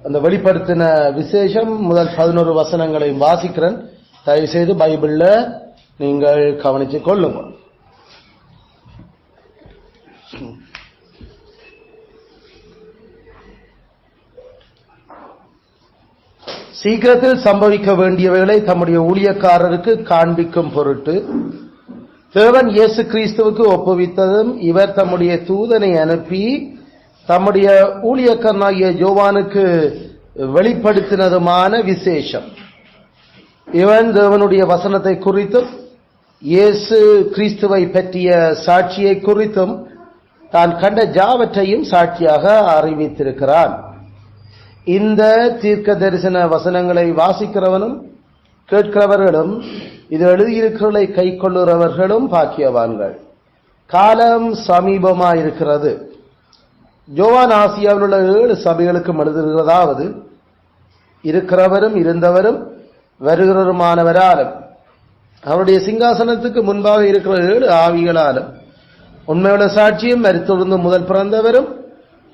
அந்த வெளிப்படுத்தின விசேஷம் முதல் 11 வசனங்களையும் வாசிக்கிறேன். தயவு செய்து பைபிள்ல நீங்கள் கவனித்துக் கொள்ளுங்கள். சீக்கிரத்தில் சம்பவிக்க வேண்டியவைகளை தம்முடைய ஊழியக்காரருக்கு காண்பிக்கும் பொருட்டு தேவன் இயேசு கிறிஸ்துவுக்கு ஒப்புவித்ததும் இவர் தம்முடைய தூதனை அனுப்பி தம்முடைய ஊழியக்காரனாகிய யோவானுக்கு வெளிப்படுத்தினதுமான விசேஷம். இவன் தேவனுடைய வசனத்தை குறித்தும் இயேசு கிறிஸ்துவை பற்றிய சாட்சியை குறித்தும் தான் கண்ட ஜாவற்றையும் சாட்சியாக அறிவித்திருக்கிறான். இந்த தீர்க்க தரிசன வசனங்களை வாசிக்கிறவனும் கேட்கிறவர்களும் இது எழுதியிருக்கிறதை கை கொள்ளுறவர்களும் பாக்கியவான்கள். காலம் சமீபமாயிருக்கிறது. யோவான் ஆசியாவில் உள்ள 7 சபைகளுக்கும் எழுதுகிறதாவது, இருக்கிறவரும் இருந்தவரும் வருகிறவருமானவராலும் அவருடைய சிங்காசனத்துக்கு முன்பாக இருக்கிற 7 ஆவிகளாலும் உண்மையுள்ள சாட்சியும் மரித்தொழுந்து முதல் பிறந்தவரும்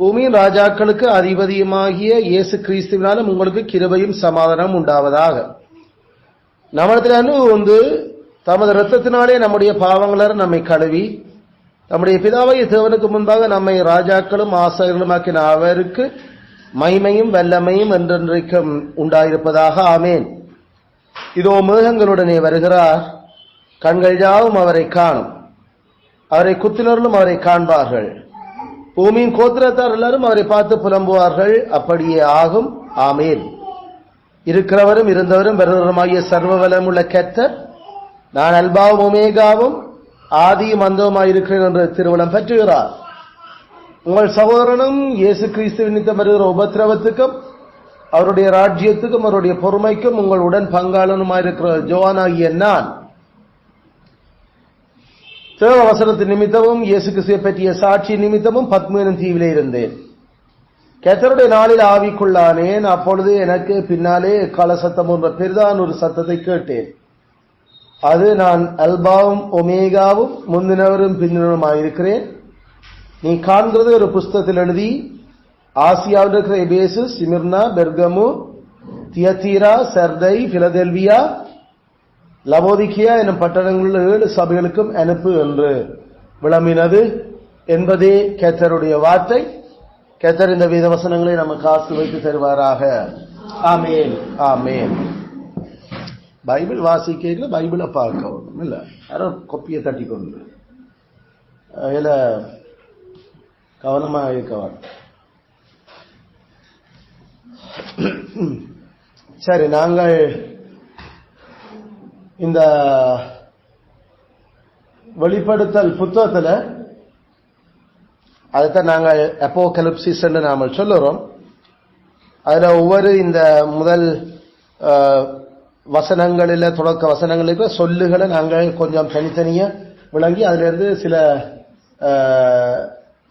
பூமியின் ராஜாக்களுக்கு அதிபதியுமாகிய இயேசு கிறிஸ்துவினாலும் உங்களுக்கு கிருபையும் சமாதானம் உண்டாவதாக. நம்மிடத்தில் அன்பு தமது இரத்தத்தினாலே நம்முடைய பாவங்கள நம்மை கழுவி நம்முடைய பிதாவாகிய தேவனுக்கு முன்பாக நம்மை ராஜாக்களும் ஆசாரியர்களுமாக்கின அவருக்கு மகிமையும் வல்லமையும் என்றென்றைக்கும் உண்டாயிருப்பதாக. ஆமேன். இதோ மேகங்களுடனே வருகிறார். கண்கள் யாவும் அவரை காணும். அவரை குத்தினர்களும் அவரை காண்பார்கள். பூமியின் கோத்திரத்தார் எல்லாரும் அவரை பார்த்து புலம்புவார்கள். அப்படியே ஆகும். ஆமேன். இருக்கிறவரும் இருந்தவரும் வருகிறவருமாகிய சர்வ வல்லமுள்ள கர்த்தர், நான் அல்பாவும் ஒமேகாவும் ஆதியும் அந்தவுமாயிருக்கிறேன் என்று திருவளம் பெற்றுகிறார். உங்கள் சகோதரனும் இயேசு கிறிஸ்துவின் நிமித்தம் வருகிற உபத்திரவத்துக்கும் அவருடைய ராஜ்யத்துக்கும் அவருடைய பொறுமைக்கும் உங்கள் உடன் பங்காளனுமாயிருக்கிற யோவானாகிய நான் தேவ வசனத்தின் நிமித்தமும் இயேசு கிறிஸ்துவை பற்றிய சாட்சி நிமித்தமும் பத்மு எனும் தீவிலே இருந்தேன். கர்த்தருடைய நாளில் ஆவிக்குள்ளானேன். அப்பொழுது எனக்கு பின்னாலே கால சத்தம் என்ற பெரிதான ஒரு சத்தத்தை கேட்டேன். அது, நான் அல்பாவும் ஒமேகாவும் முந்தினவரும் பிந்தினவருமாயிருக்கிறேன். நீ காண்கிறது ஒரு புஸ்தகத்தில் எழுதி ஆசியாவில் இருக்கிற எபேசு, சிமிர்னா, பெர்கமு, தியத்தீரா, சர்தை, பிலதெல்வியா, லவோதிக்கியா எனும் பட்டணங்களில் 7 சபைகளுக்கும் அனுப்பு என்று விளம்பினது என்பதே கர்த்தருடைய வார்த்தை. கர்த்தர் இந்த வேத வசனங்களை நமக்கு ஆசீர்வதித்து தருவாராக. ஆமேன். ஆமேன். பைபிள் வாசிக்க பைபிளை பார்க்கணும் இல்ல, யாரோ கொப்பியை தட்டி கொண்டு அதில் கவனமாக இருக்கவான். சரி, நாங்கள் இந்த வெளிப்படுத்தல் புத்தகத்தில் அதைத்தான் நாங்கள் அப்போகலிப்சிஸ் என்று நாம சொல்லுறோம். அதுல ஒவ்வொரு இந்த முதல் வசனங்களில் தொடக்க வசனங்களுக்கு சொல்லுகளை நாங்கள் கொஞ்சம் தனித்தனியா விளங்கி அதுல இருந்து சில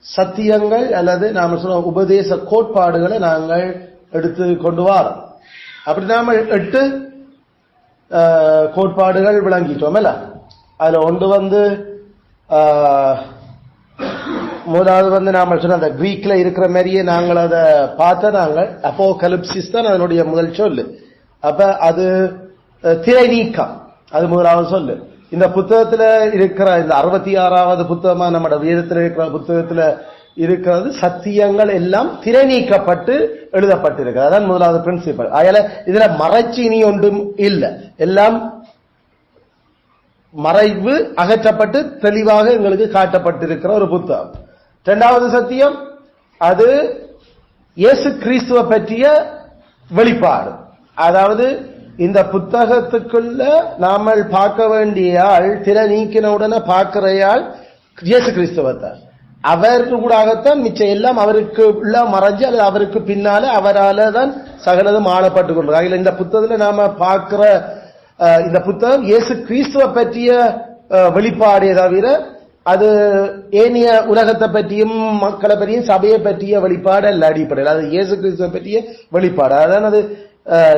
சத்தியங்கள் அல்லது நாம சொல்ல உபதேச கோட்பாடுகளை நாங்கள் எடுத்து கொண்டு வரோம். அப்படி நாம 8 கோட்பாடுகள் விளங்கிட்டோம் இல்ல. அதுல ஒன்று முதலாவது நாம சொன்ன அந்த கிரீக்ல இருக்கிற மாதிரியே நாங்கள் அதை பார்த்த நாங்கள் அப்போகலிப்சிஸ் தான் அதனுடைய முதல் சொல்லு. அப்ப அது திரை நீக்கம், அது முதலாவது சொல்லு. இந்த புத்தகத்துல இருக்கிற இந்த 66வது புத்தகமா நம்ம வேதத்தில் இருக்கிற புத்தகத்துல இருக்கிறது சத்தியங்கள் எல்லாம் திரை நீக்கப்பட்டு எழுதப்பட்டிருக்கிறது. அதான் முதலாவது பிரின்சிபல். அதனால இதுல மறைச்சி இனி ஒன்றும் இல்லை, எல்லாம் மறைவு அகற்றப்பட்டு தெளிவாக எங்களுக்கு காட்டப்பட்டிருக்கிற ஒரு புத்தகம். 2வது சத்தியம் அது இயேசு கிறிஸ்துவை பற்றிய வெளிப்பாடு. அதாவது இந்த புத்தகத்துக்குள்ள நாம பார்க்க வேண்டிய ஆள் திரை நீக்கின உடனே பார்க்கிறையாள் இயேசு கிறிஸ்துவத்தான். அவர் கூடாகத்தான் மிச்சம் எல்லாம் அவருக்கு உள்ள மறைஞ்சு அல்லது அவருக்கு பின்னால அவரால் தான் சகலதும் ஆளப்பட்டுக் கொண்டிருக்காங்க. இந்த புத்தகத்துல நாம பார்க்கிற இந்த புத்தகம் இயேசு கிறிஸ்துவை பற்றிய வெளிப்பாடே தவிர அது ஏனைய உலகத்தை பற்றியும் மக்களை பற்றியும் சபையை பற்றிய வெளிப்பாடு அல்ல. அடிப்படையில் அது இயேசு கிறிஸ்துவை பற்றிய வெளிப்பாடு. அதான் அது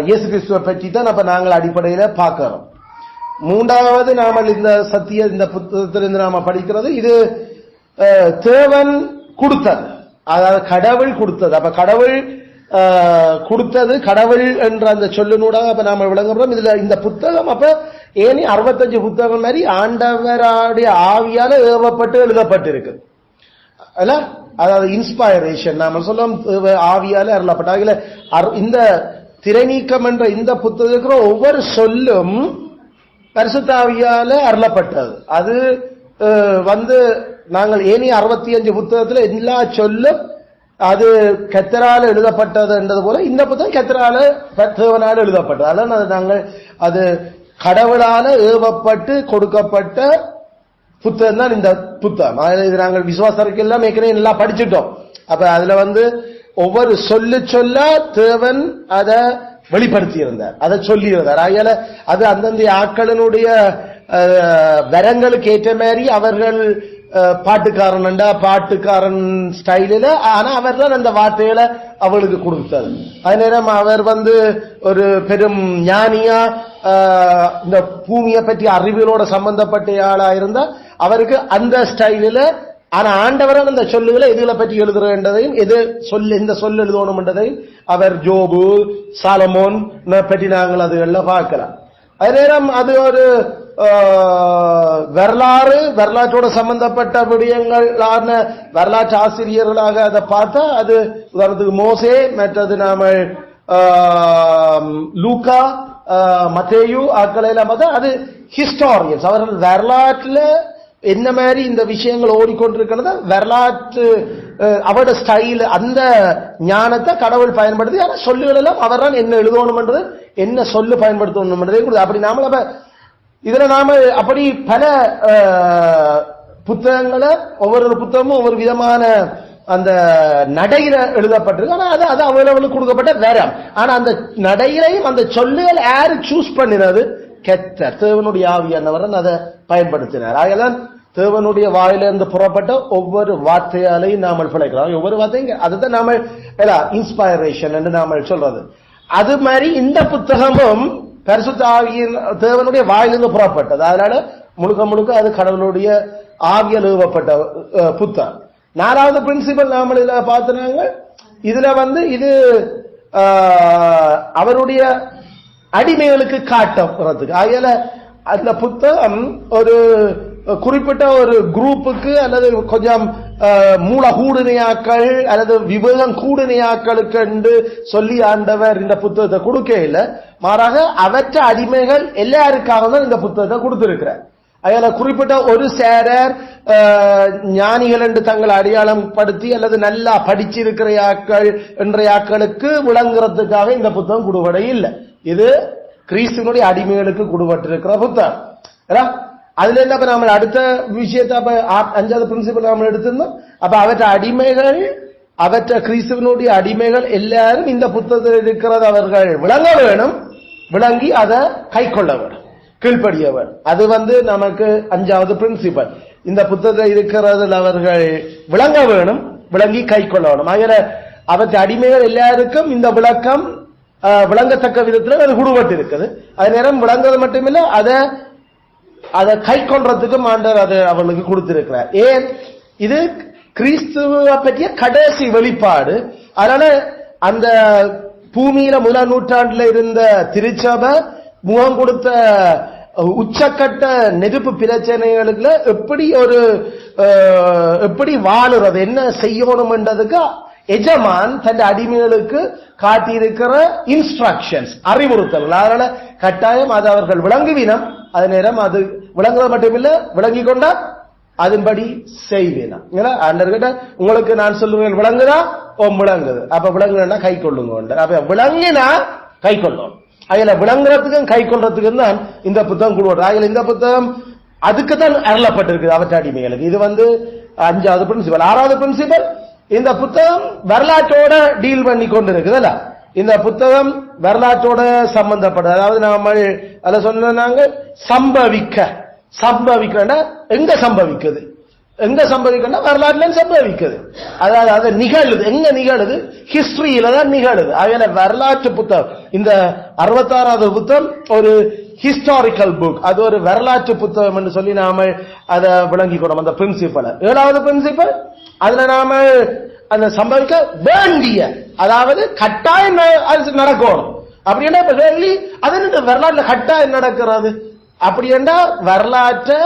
இயேசு கிறிஸ்துவை பற்றி தான் அப்ப நாங்கள் அடிப்படையில பார்க்கிறோம். 3வது நாம இந்த சத்திய இந்த புத்தகத்திலிருந்து நாம படிக்கிறது இது தேவன் கொடுத்தது, அதாவது கடவுள் கொடுத்தது. அப்ப கடவுள் கொடுத்தது கடவுள் என்ற அந்த சொல்லினூடாக அப்ப நாம விளங்குறோம். இதுல இந்த புத்தகம் அப்ப ஏனி 65 புத்தகம் மாதிரி ஆண்டவராடைய ஆவியால ஏவப்பட்டு எழுதப்பட்டிருக்கு. அல்ல, அதாவது இன்ஸ்பைரேஷன் நாம சொல்லும் ஆவியால அருளப்பட்ட. இந்த திரைநீக்கம் என்ற இந்த புத்தகத்தில் ஒவ்வொரு சொல்லும் பரிசுத்த ஆவியால அருளப்பட்டது. அது நாங்கள் ஏனி 65 புத்தகத்துல எல்லா சொல்லும் அது கர்த்தரால எழுதப்பட்டது என்றது போல இந்த புத்தகம் கர்த்தரால தேவனால எழுதப்பட்டது. அதான் நாங்கள் அது கடவுளால ஏவப்பட்டு கொடுக்கப்பட்ட புத்தகம் தான் இந்த புத்தகம். இது நாங்கள் விசுவாசருக்கு எல்லாம் ஏற்கனவே எல்லாம் படிச்சுட்டோம். அப்ப அதுல ஒவ்வொரு சொல்ல தேவன் அதை வெளிப்படுத்தி இருந்தார், அதை சொல்லி இருந்தார். ஆகையால அது அந்தந்த ஆட்களினுடைய வரங்களுக்கு ஏற்ற மாதிரி அவர்கள் பாட்டுக்காரன் ஸ்டைலில், ஆனா அவர் தான் அந்த வார்த்தைகளை அவளுக்கு கொடுத்தது. அதே நேரம் அவர் ஒரு பெரும் ஞானியா இந்த பூமியை பற்றி அறிவியலோட சம்பந்தப்பட்ட ஆளா இருந்தா அவருக்கு அந்த ஸ்டைலில், ஆனா ஆண்டவரால் அந்த சொல்லுகளை எதுகளை பற்றி எழுதுறதையும் எந்த சொல் எழுதணும் என்றதையும் அவர் ஜோபு சாலமோன் பற்றி நாங்கள் அதுகள்லாம் பார்க்கலாம். அதே நேரம் அது ஒரு வரலாற்றோட சம்பந்தப்பட்ட விடயங்களான வரலாற்று ஆசிரியர்களாக அதை பார்த்தா அது உதாரணத்துக்கு மோசே, மற்றது நாம லூக்கா, மத்தேயு ஆட்களை எல்லாம் பார்த்தா அது ஹிஸ்டாரியன்ஸ். அவர்கள் வரலாற்றுல என்ன மாதிரி இந்த விஷயங்கள் ஓடிக்கொண்டிருக்கிறத வரலாற்று அவரோட ஸ்டைல் அந்த ஞானத்தை கடவுள் பயன்படுத்தி ஆனா சொல்லுகள் எல்லாம் அவர் தான் என்ன எழுதணும் என்றது என்ன சொல்லு பயன்படுத்தணும் என்றதே கொடுத்து. அப்படி நாம இதுல நாம அப்படி பல புத்தகங்களை ஒவ்வொரு புத்தகமும் ஒவ்வொரு விதமான அந்த நடையில எழுதப்பட்டிருக்கு. ஆனா அது அவைலபிள் கொடுக்கப்பட்ட வேறம். ஆனா அந்த நடையிலையும் அந்த சொல்லுகள் யாரு சூஸ் பண்ணினது கர்த்தர், தேவனுடைய ஆவியானவர் அதை பயன்படுத்தினார். ஆகலாம் தேவனுடைய வாயிலிருந்து புறப்பட்ட ஒவ்வொரு வார்த்தையாலையும் நாமல் பிழைக்கலாம். ஒவ்வொரு வார்த்தையும் அதுதான் நாம இன்ஸ்பைரேஷன் என்று நாம சொல்றது. அது மாதிரி இந்த புத்தகமும் பரிசுத்த ஆவியின் தேவனுடைய வாயிலிருந்து புறப்பட்டது. அதனால முழுக்க அது கடவுளுடைய ஆவியால் ஏவப்பட்ட புத்தகம். 4வது பிரின்சிபல் நாம இதுல பார்த்தனாங்க. இதுல இது அவருடைய அடிமைகளுக்கு காட்டுறதுக்கு. ஆகையால அந்த புத்தகம் ஒரு குறிப்பிட்ட ஒரு குரூப்புக்கு அல்லது கொஞ்சம் மூல கூடுனையாக்கள் அல்லது விவேகம் கூடுனையாக்களுக்கு என்று சொல்லி ஆண்டவர் இந்த புத்தகத்தை கொடுக்க இல்லை. மாறாக அவற்ற அடிமைகள் எல்லாருக்காக தான் இந்த புத்தகத்தை கொடுத்திருக்கிறார். அதில் குறிப்பிட்ட ஒரு சேரர் ஞானிகள் என்று தங்களை அடையாளம் படுத்தி அல்லது நல்லா படிச்சிருக்கிற ஆக்கள் என்ற ஆக்களுக்கு விளங்குறதுக்காக இந்த புத்தகம் கொடுபட இல்லை. இது கிறிஸ்துவனுடைய அடிமைகளுக்கு கொடுபட்டிருக்கிற புத்தகம். அதுல என்ன நாம அடுத்த விஷயத்தை 5வது பிரின்சிபல் நாம எடுத்திருந்தோம். அப்ப அவற்ற அடிமைகள் அவற்ற கிறிஸ்துவனுடைய அடிமைகள் எல்லாரும் இந்த புத்தகத்தில் இருக்கிறது அவர்கள் விளங்க வேணும், விளங்கி அதை கை கொள்ள வேணும், கீழ்ப்படிய வேணும். அது நமக்கு 5வது பிரின்சிபல். இந்த புத்தகத்தில் இருக்கிறதில் அவர்கள் விளங்க வேணும், விளங்கி கை கொள்ள வேணும். ஆகிய அவற்ற அடிமைகள் எல்லாருக்கும் இந்த விளக்கம் விளங்கத்தக்க விதத்தில் அது குடுபட்டு இருக்குது. அதே நேரம் விளங்குறது மட்டுமில்லை, அதை கை கொள்றதுக்கு ஆண்டவர் அதை அவர்களுக்கு கொடுத்திருக்கிறார். ஏன்? இது கிறிஸ்துவ பற்றிய கடைசி வெளிப்பாடு. அதனால அந்த பூமியில 1ஆம் நூற்றாண்டுல இருந்த திருச்சபை முகம் கொடுத்த உச்சக்கட்ட நெருப்பு பிரச்சனைகளுக்குள்ள எப்படி வாழுறது, என்ன செய்யணும் என்றதுக்கு எஜமான் தன் அடிமைகளுக்கு காட்டியிருக்கிற இன்ஸ்ட்ரக்ஷன்ஸ், அறிவுறுத்தல்கள். அதனால கட்டாயம் அது அவர்கள் விளங்குவினம். அதே நேரம் அது விளங்குறது மட்டுமில்லை, விளங்கி கொண்டா அதன்படி செய்வேனா. ஆண்டர்கிட்ட உங்களுக்கு நான் சொல்லுவேன் விளங்குதா, விளங்குது, அப்ப விளங்குனா கை கொள்ளுங்க. அப்ப விளங்கினா கை கொள்ளும். அதுல விளங்குறதுக்கும் கை கொள்றதுக்கும் தான் இந்த புத்தகம் கொடுவோம். அதுல இந்த புத்தகம் அதுக்கு தான் அருளப்பட்டிருக்கு அவற்ற அடிமைகளுக்கு. இது 5வது பிரின்சிபல். 6வது பிரின்சிபல், இந்த புத்தகம் வரலாற்றோட டீல் பண்ணி கொண்டு இருக்குதுல்ல. இந்த புத்தகம் வரலாற்றோட சம்பந்தப்பட்ட, அதாவது நாம அதில் சொன்னாங்க சம்பவிக்கன்னா எங்க சம்பவிக்குது, வரலாற்றுல சம்பவிக்குது. அதாவது அது நிகழுது, எங்க நிகழுது, ஹிஸ்டரியில தான் நிகழுது. ஆகையால வரலாற்று புத்தகம். இந்த 66வது புத்தகம் ஒரு ஹிஸ்டாரிக்கல் புக், அது ஒரு வரலாற்று புத்தகம் என்று சொல்லி நாம அதை விளங்கிக்கணும் அந்த பிரின்சிபலை. 7வது பிரின்சிபல், அதுல நாம அந்த சம்பவிக்க வேண்டிய, அதாவது கட்டாயம் நடக்கணும். அப்படின்னா இப்ப கேள்வி அது வரலாற்றுல கட்டாயம் நடக்கிறது அப்படின்னா வரலாற்றை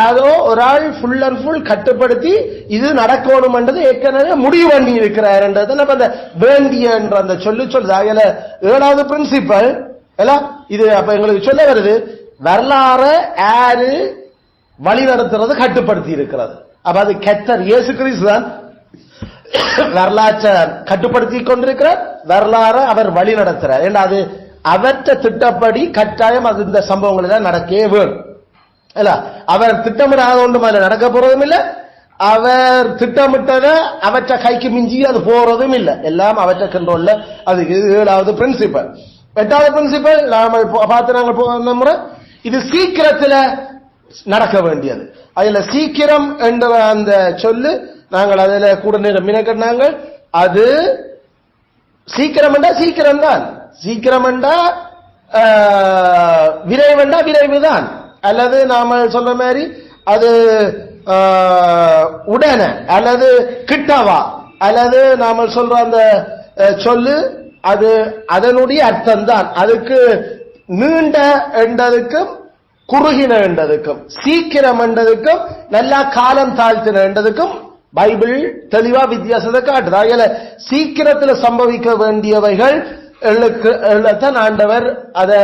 அதோ ஒரு ஆள் ஃபுல் அண்ட் ஃபுல் கட்டுப்படுத்தி இது நடக்கணும் என்றது ஏற்கனவே முடிவு பண்ணி இருக்கிறார்ன்றது நம்ம அந்த வேண்டிய என்ற அந்த சொல்லுது. அதில் 7வது பிரின்சிபல் இது அப்ப எங்களுக்கு சொல்ல வருது, வரலாறு யாரு வழி நடத்துறது கட்டுப்படுத்தி இருக்கிறது. அப்ப அது கர்த்தர் இயேசு கிறிஸ்து தான் வரலாற்றை கட்டுப்படுத்தி கொண்டிருக்கிறார், வரலாறு அவர் வழி நடத்துறார். ஏன்னா அது அவற்ற திட்டப்படி கட்டாயம் அது இந்த சம்பவங்கள் எல்லாம் நடக்கவே வேணும். அவர் திட்டமிடாத ஒன்றும் அதுல நடக்க போறதும் இல்லை, அவர் திட்டமிட்டத அவற்ற கைக்கு மிஞ்சி அது போறதும் இல்லை, எல்லாம் அவற்ற கண்ட்ரோல்ல. அது 7வது பிரின்சிபல். 8வது பிரின்சிபல் நாங்கள் முறை இது சீக்கிரத்தில் நடக்க வேண்டியது. அதுல சீக்கிரம் என்ற அந்த சொல்லு நாங்கள் அதுல கூட நேரம் மினக்கட்டாங்க. அது சீக்கிரம் என்றா சீக்கிரம் தான், சீக்கிரம் என்றா விரைவெண்டா விரைவு தான், அல்லது நாம சொல்ற மாதிரி அது உடனே அல்லது கிட்டவா அல்லது நாம சொல்ற அந்த சொல்லு அது அதனுடைய அர்த்தம் தான். அதுக்கு நீண்ட என்றதுக்கும் குறுகின என்றதுக்கும் சீக்கிரம் என்றதுக்கும் நல்லா காலம் தாழ்த்தின என்றதுக்கும் பைபிள் தெளிவா வித்தியாசத்தை காட்டுது. சீக்கிரத்தில் சம்பவிக்க வேண்டியவைகள் ஆண்டவர் அதை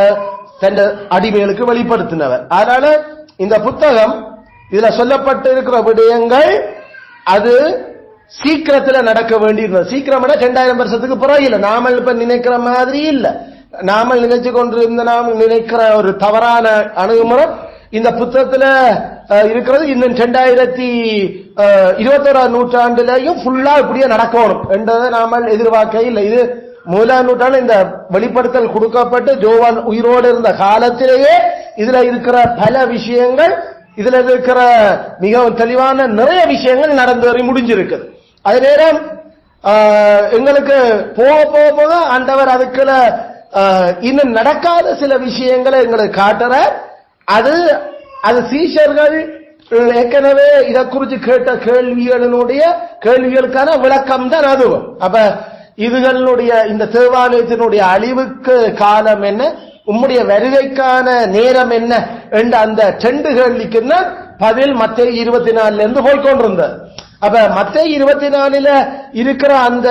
தன் அடிமைகளுக்கு வெளிப்படுத்தினவர். அதனால இந்த புத்தகம் இதுல சொல்லப்பட்டு இருக்கிற விடயங்கள் அது சீக்கிரத்தில் நடக்க வேண்டியிருந்தது. சீக்கிரம் 2000 வருஷத்துக்கு பிறகு இல்ல, நாம இப்ப நினைக்கிற மாதிரி இல்ல. நாம நினைச்சு கொண்டிருந்த நாம் நினைக்கிற ஒரு தவறான அணுகுமுறை இந்த புத்தகத்துல இருக்கிறது. இன்னும் 2021ஆம் நூற்றாண்டுலயும் ஃபுல்லா இப்படியே நடக்கணும் என்றதை நாம எதிர்பார்க்க இல்லை. இது 1ஆம் நூற்றாண்டு இந்த வெளிப்படுத்தல் கொடுக்கப்பட்டு ஜோவான் உயிரோடு இருந்த காலத்திலேயே இதுல இருக்கிற பல விஷயங்கள், இதுல இருக்கிற மிகவும் தெளிவான நிறைய விஷயங்கள் நடந்து வரை முடிஞ்சிருக்குது. அதே நேரம் எங்களுக்கு போக போக போக ஆண்டவர் அதுக்குள்ள இன்னும் நடக்காத சில விஷயங்களை எங்களுக்கு காட்டுற. அது சீஷர்கள் ஏற்கனவே இதை குறித்து கேட்ட கேள்விகளுக்கான விளக்கம் தான் அதுவும். அப்ப இதுகளுடைய இந்த தேவாலயத்தினுடைய அழிவுக்கு காலம் என்ன, உம்முடைய வருகைக்கான நேரம் என்ன என்ற அந்த 2 கேள்விக்கு பதில் மத்தேயு 24 இருந்து போய்கொண்டிருந்தது. அப்ப மத்தேயு 24 இருக்கிற அந்த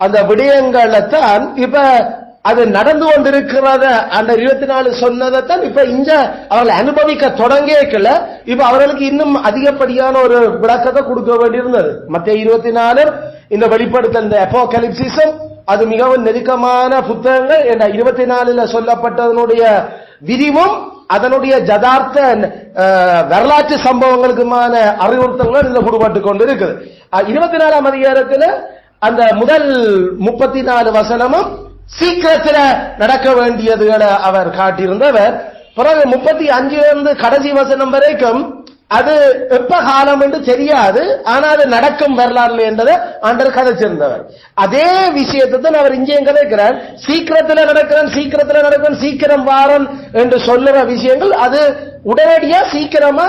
அந்த விடயங்களைத்தான் இப்ப அது நடந்து கொண்டிருக்கிறத அந்த 24 சொன்னதைத்தான் இப்ப இங்க அவர்களை அனுபவிக்க தொடங்கியக்கல. இப்ப அவர்களுக்கு இன்னும் அதிகப்படியான ஒரு விளக்கத்தை கொடுக்க வேண்டியிருந்தது. மத்தேயு 24 இந்த வெளிப்படுத்தல் இந்த அப்போகலிப்சிஸும் அது மிகவும் நெருக்கமான புத்தகங்கள். 24 சொல்லப்பட்டதனுடைய விரிவும் அதனுடைய ஜதார்த்த வரலாற்று சம்பவங்களுக்குமான அறிவுறுத்தல்கள் இதுல கொடுபட்டு கொண்டு இருக்குது. 24ஆம் அதிகாரத்தில் அந்த முதல் 34 வசனமும் சீக்கிரத்தில் நடக்க வேண்டியதுகளை அவர் காட்டியிருந்தவர். பிறகு 35 கடைசி வசனம் வரைக்கும் அது எப்ப காலம் என்று தெரியாது, ஆனால் அது நடக்கும் வரலாறு என்றதை ஆண்டவர் கதைச்சிருந்தவர். அதே விஷயத்தை தான் அவர் இங்கேயும் கதைக்கிறார். சீக்கிரத்தில் நடக்கிறேன் சீக்கிரம் வாரன் என்று சொல்லுற விஷயங்கள் அது உடனடியா சீக்கிரமா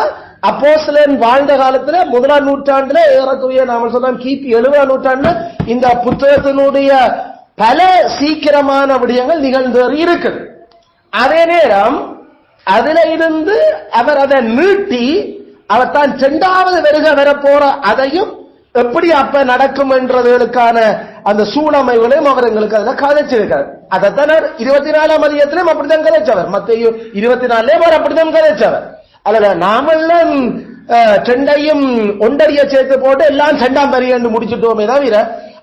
அப்போஸ்தலன் வாழ்ந்த காலத்துல 1ஆம் நூற்றாண்டுல ஏறக்குறைய நாம சொல்லலாம் கிபி 70ஆம் நூற்றாண்டுல இந்த புத்தகத்தினுடைய பல சீக்கிரமான விடயங்கள் நிகழ்ந்து இருக்குது. அதே நேரம் அதுல இருந்து அவர் அதை நீட்டி அவர் தான் 2வது வருகை வரப்போற அதையும் எப்படி அப்ப நடக்கும் என்றதுக்கான அந்த சூழமைகளையும் அவர் எங்களுக்கு அதில் கதைச்சிருக்கார். அதைத்தான் 24ஆம் அதிகாரத்திலும் அப்படித்தான் கதைச்சவர். மத்தேயு 24 அவர் அப்படித்தான் கதைச்சவர். அதுல நாமெல்லாம் 2ஐயும் ஒன்றடிய சேர்த்து போட்டு எல்லாம் 2ஆம் வருகை முடிச்சுட்டோமே தவிர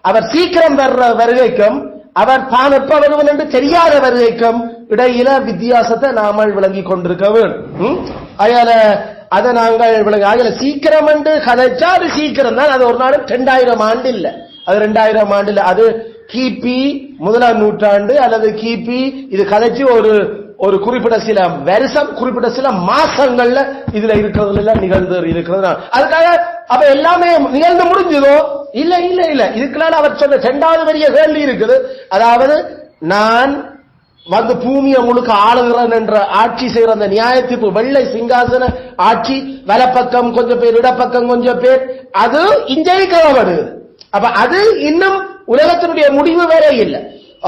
அவர் சீக்கிரம் வர்ற வருகைக்கும் அவர் தான் எப்ப வருவன் என்று தெரியாத வருகைக்கும் இடையில வித்தியாசத்தை நாமல் விளங்கி கொண்டிருக்க வேண்டும். அதை நாங்கள் விளங்க சீக்கிரம் என்று கதைச்சா அது சீக்கிரம் தான். அது ஒரு நாள் 2000 ஆண்டு இல்ல, அது 2000 ஆண்டு இல்ல, அது கிபி 1ஆம் நூற்றாண்டு அல்லது கிபி இது கதைச்சு ஒரு குறிப்பிட்ட சில வருஷம் குறிப்பிட்ட சில மாசங்கள்ல இதுல இருக்கிறதுல நிகழ்ந்து இருக்கிறது. அதுக்காக அப்ப எல்லாமே நிகழ்ந்து முடிஞ்சதோ இல்ல இல்ல இல்ல. இதுக்குள்ள அவர் சொன்ன 2வது பெரிய கேள்வி இருக்குது. அதாவது நான் வந்து பூமியை முழுக்க ஆளுகிறேன் என்ற ஆட்சி செய்கிற அந்த நியாயத்தீர்ப்பு வெள்ளை சிங்காசன ஆட்சி, வலப்பக்கம் கொஞ்சம் பேர் இடப்பக்கம் கொஞ்சம் பேர், அது இங்கே கவப்படுது. அப்ப அது இன்னும் உலகத்தினுடைய முடிவு வேற இல்லை.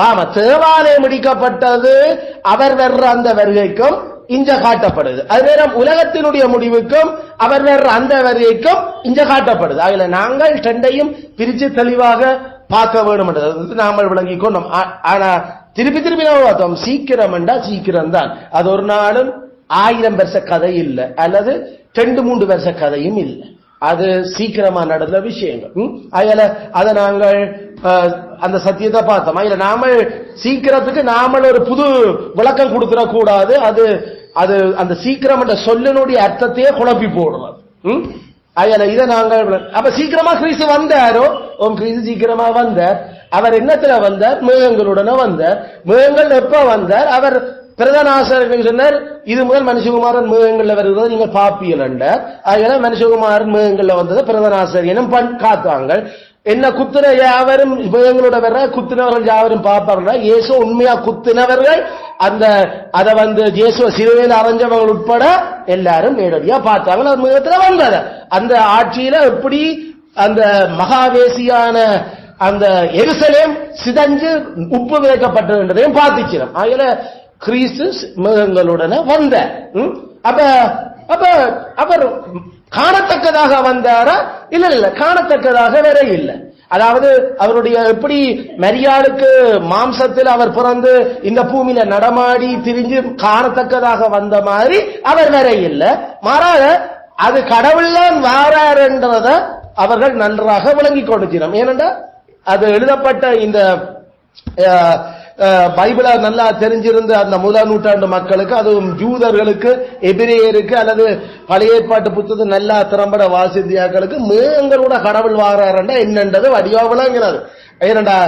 ஆமா, தேவாலயம் முடிக்கப்பட்டது அவர் வர்ற அந்த வருகைக்கும் இஞ்ச காட்டப்படுது. அது நேரம் உலகத்தினுடைய முடிவுக்கும் அவர் வர்ற அந்த வருகைக்கும் இஞ்ச காட்டப்படுது. அதுல நாங்கள் ரெண்டையும் பிரிச்சு தெளிவாக பார்க்க வேண்டும் என்று நாமல் விளங்கிக் கொண்டோம். ஆனா திருப்பி திருப்பி நம்ம பார்த்தோம், சீக்கிரம் என்றா சீக்கிரம் தான். அது ஒரு நாளும் 1000 வருஷ கதை இல்லை, அல்லது 2-3 வருஷ கதையும் இல்லை. அது சீக்கிரமா நடந்த விஷயங்கள். அதை நாங்கள் அந்த சத்தியத்தை பார்த்தோம். அதுல நாம சீக்கிரத்துக்கு நாம ஒரு புது விளக்கம் கொடுத்துட கூடாது. அது அது அந்த சீக்கிரம் என்ற சொல்லினுடைய அர்த்தத்தையே குழப்பி போடுறது. அதுல இதை நாங்கள் அப்ப சீக்கிரமா கிறிஸ்து வந்தாரோ, கிறிஸ்து சீக்கிரமா வந்தார். அவர் என்னத்துல வந்தார்? மேகங்களுடனே வந்தார். மேகங்கள் எப்ப வந்தார்? அவர் பிரதான ஆசாரியர்கள் சொன்னார், இது முதல் மனுஷகுமாரன் மேகங்கள்ல வருகிறது நீங்கள் பாப்பியல் என்றார். அதனால மனுஷகுமாரன் மேகங்கள்ல வந்தது பிரதான ஆசாரியனும் காத்தாங்க. என்ன குத்துன யாவரும் மேகங்களோட வர்ற குத்துனவர்கள் யாவரும் பார்ப்பார்கள். இயேசு உண்மையா குத்துனவர்கள் அந்த அதை இயேசு சிலுவையில் அரைஞ்சவர்கள் உட்பட எல்லாரும் நேரடியா பார்த்தாங்க. அது மேகத்துல வந்தது. அந்த ஆட்சியில எப்படி அந்த மகாவேசியான அந்த எருசலேம் சிதஞ்சு உப்பு விதைக்கப்பட்டதுன்றதையும் பார்த்துக்கிறோம். அதனால கிறிஸ்து மேகங்களுடனே வந்த அப்ப அப்ப அவர் காணத்தக்கதாக வந்தாரா? இல்ல இல்ல, காணத்தக்கதாக வேற இல்லை. அதாவது அவருடைய எப்படி மரியாளுக்கு மாம்சத்தில் அவர் பிறந்து இந்த பூமியில நடமாடி திரிஞ்சு காணத்தக்கதாக வந்த மாதிரி அவர் வேற இல்லை. மாறாக அது கடவுள்தான் வாராருன்றத அவர்கள் நன்றாக விளங்கிக் கொண்டிருக்கிறோம். ஏனென்றால் அது எழுதப்பட்ட இந்த பைபிள நல்லா தெரிஞ்சிருந்த அந்த 1ஆம் நூற்றாண்டு மக்களுக்கு, அதுவும் ஜூதர்களுக்கு, எபிரேயருக்கு அல்லது பழைய ஏற்பாட்டு புத்தகத்தை நல்லா திறம்பட வாசித்தியாக்களுக்கு மேகங்களோட கடவுள் வாராரண்டா என்னன்றது வடிவா விளங்கினது. ஏனண்டா,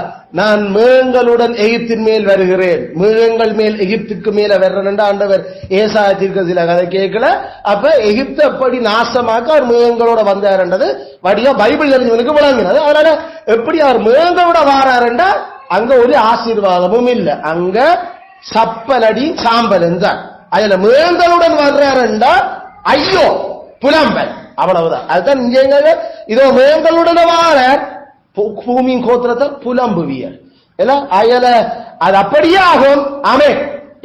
நான் மேகங்களுடன் எகிப்தின் மேல் வருகிறேன், மேகங்கள் மேல் எகிப்துக்கு மேல வர்றேன்டா ஆண்டவர் ஏசாயத்திற்கு சில கதை கேட்கல. அப்ப எகிப்து எப்படி நாசமாக்க அவர் மேகங்களோட வந்தாருன்றது வடிவா பைபிள் தெரிஞ்சவனுக்கு விளங்கினது. அதனால எப்படி அவர் மேகங்களோட வாராருண்டா அங்க ஒரு ஆசீர்வாதமும் இல்ல, அங்க சப்பலடி சாம்பலும் தான். அதுல மேகங்களுடன் வர்றாருண்டா ஐயோ புலம்பல், அவ்வளவுதான். அதுதான் இங்க இதோ மேகங்களுடன் வார பூமியின் கோத்திரத்தை புலம்புவியல். அயல அது அப்படியே ஆகும். ஆமே,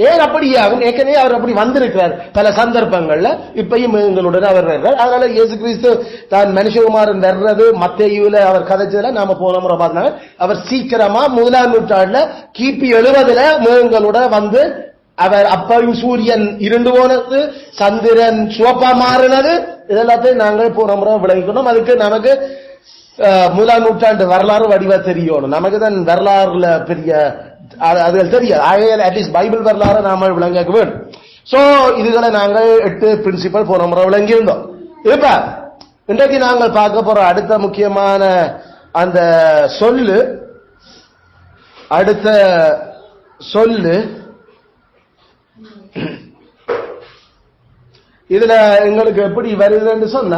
ஏன் அப்படியே ஆகும்? ஏற்கனவே அவர் அப்படி வந்திருக்கிறார் பல சந்தர்ப்பங்கள்ல, இப்பயும் மேகங்களுடன் அவர் வர்றார். அதனால இயேசு கிறிஸ்து தான் மனுஷகுமாரன் வர்றது மத்தேயுல அவர் கதைச்சதுல நாம போன முறை பார்த்தாங்க. அவர் சீக்கிரமா 1ஆம் நூற்றாண்டுல கிபி 70 மேகங்களுடன் வந்து அவர் அப்பயும் சூரியன் இருண்டு போனது, சந்திரன் சிவப்பா மாறினது, இதெல்லாத்தையும் நாங்கள் போன முறை விளங்கிக்கணும். அதுக்கு நமக்கு 1ஆம் நூற்றாண்டு வரலாறு வடிவா தெரியணும். நமக்கு தான் வரலாறுல பெரிய அது தெரியாது. அட்லீஸ்ட் பைபிள் வரலாறு நாம விளங்க வேண்டும். சோ இதுகளை நாங்கள் 8 பிரின்சிபல் போன முறை விளங்கி இருந்தோம். இப்ப இன்றைக்கு நாங்கள் பார்க்க போற அடுத்த முக்கியமான அந்த அடுத்த சொல்லு இதுல எங்களுக்கு எப்படி வருதுன்னு சொன்ன,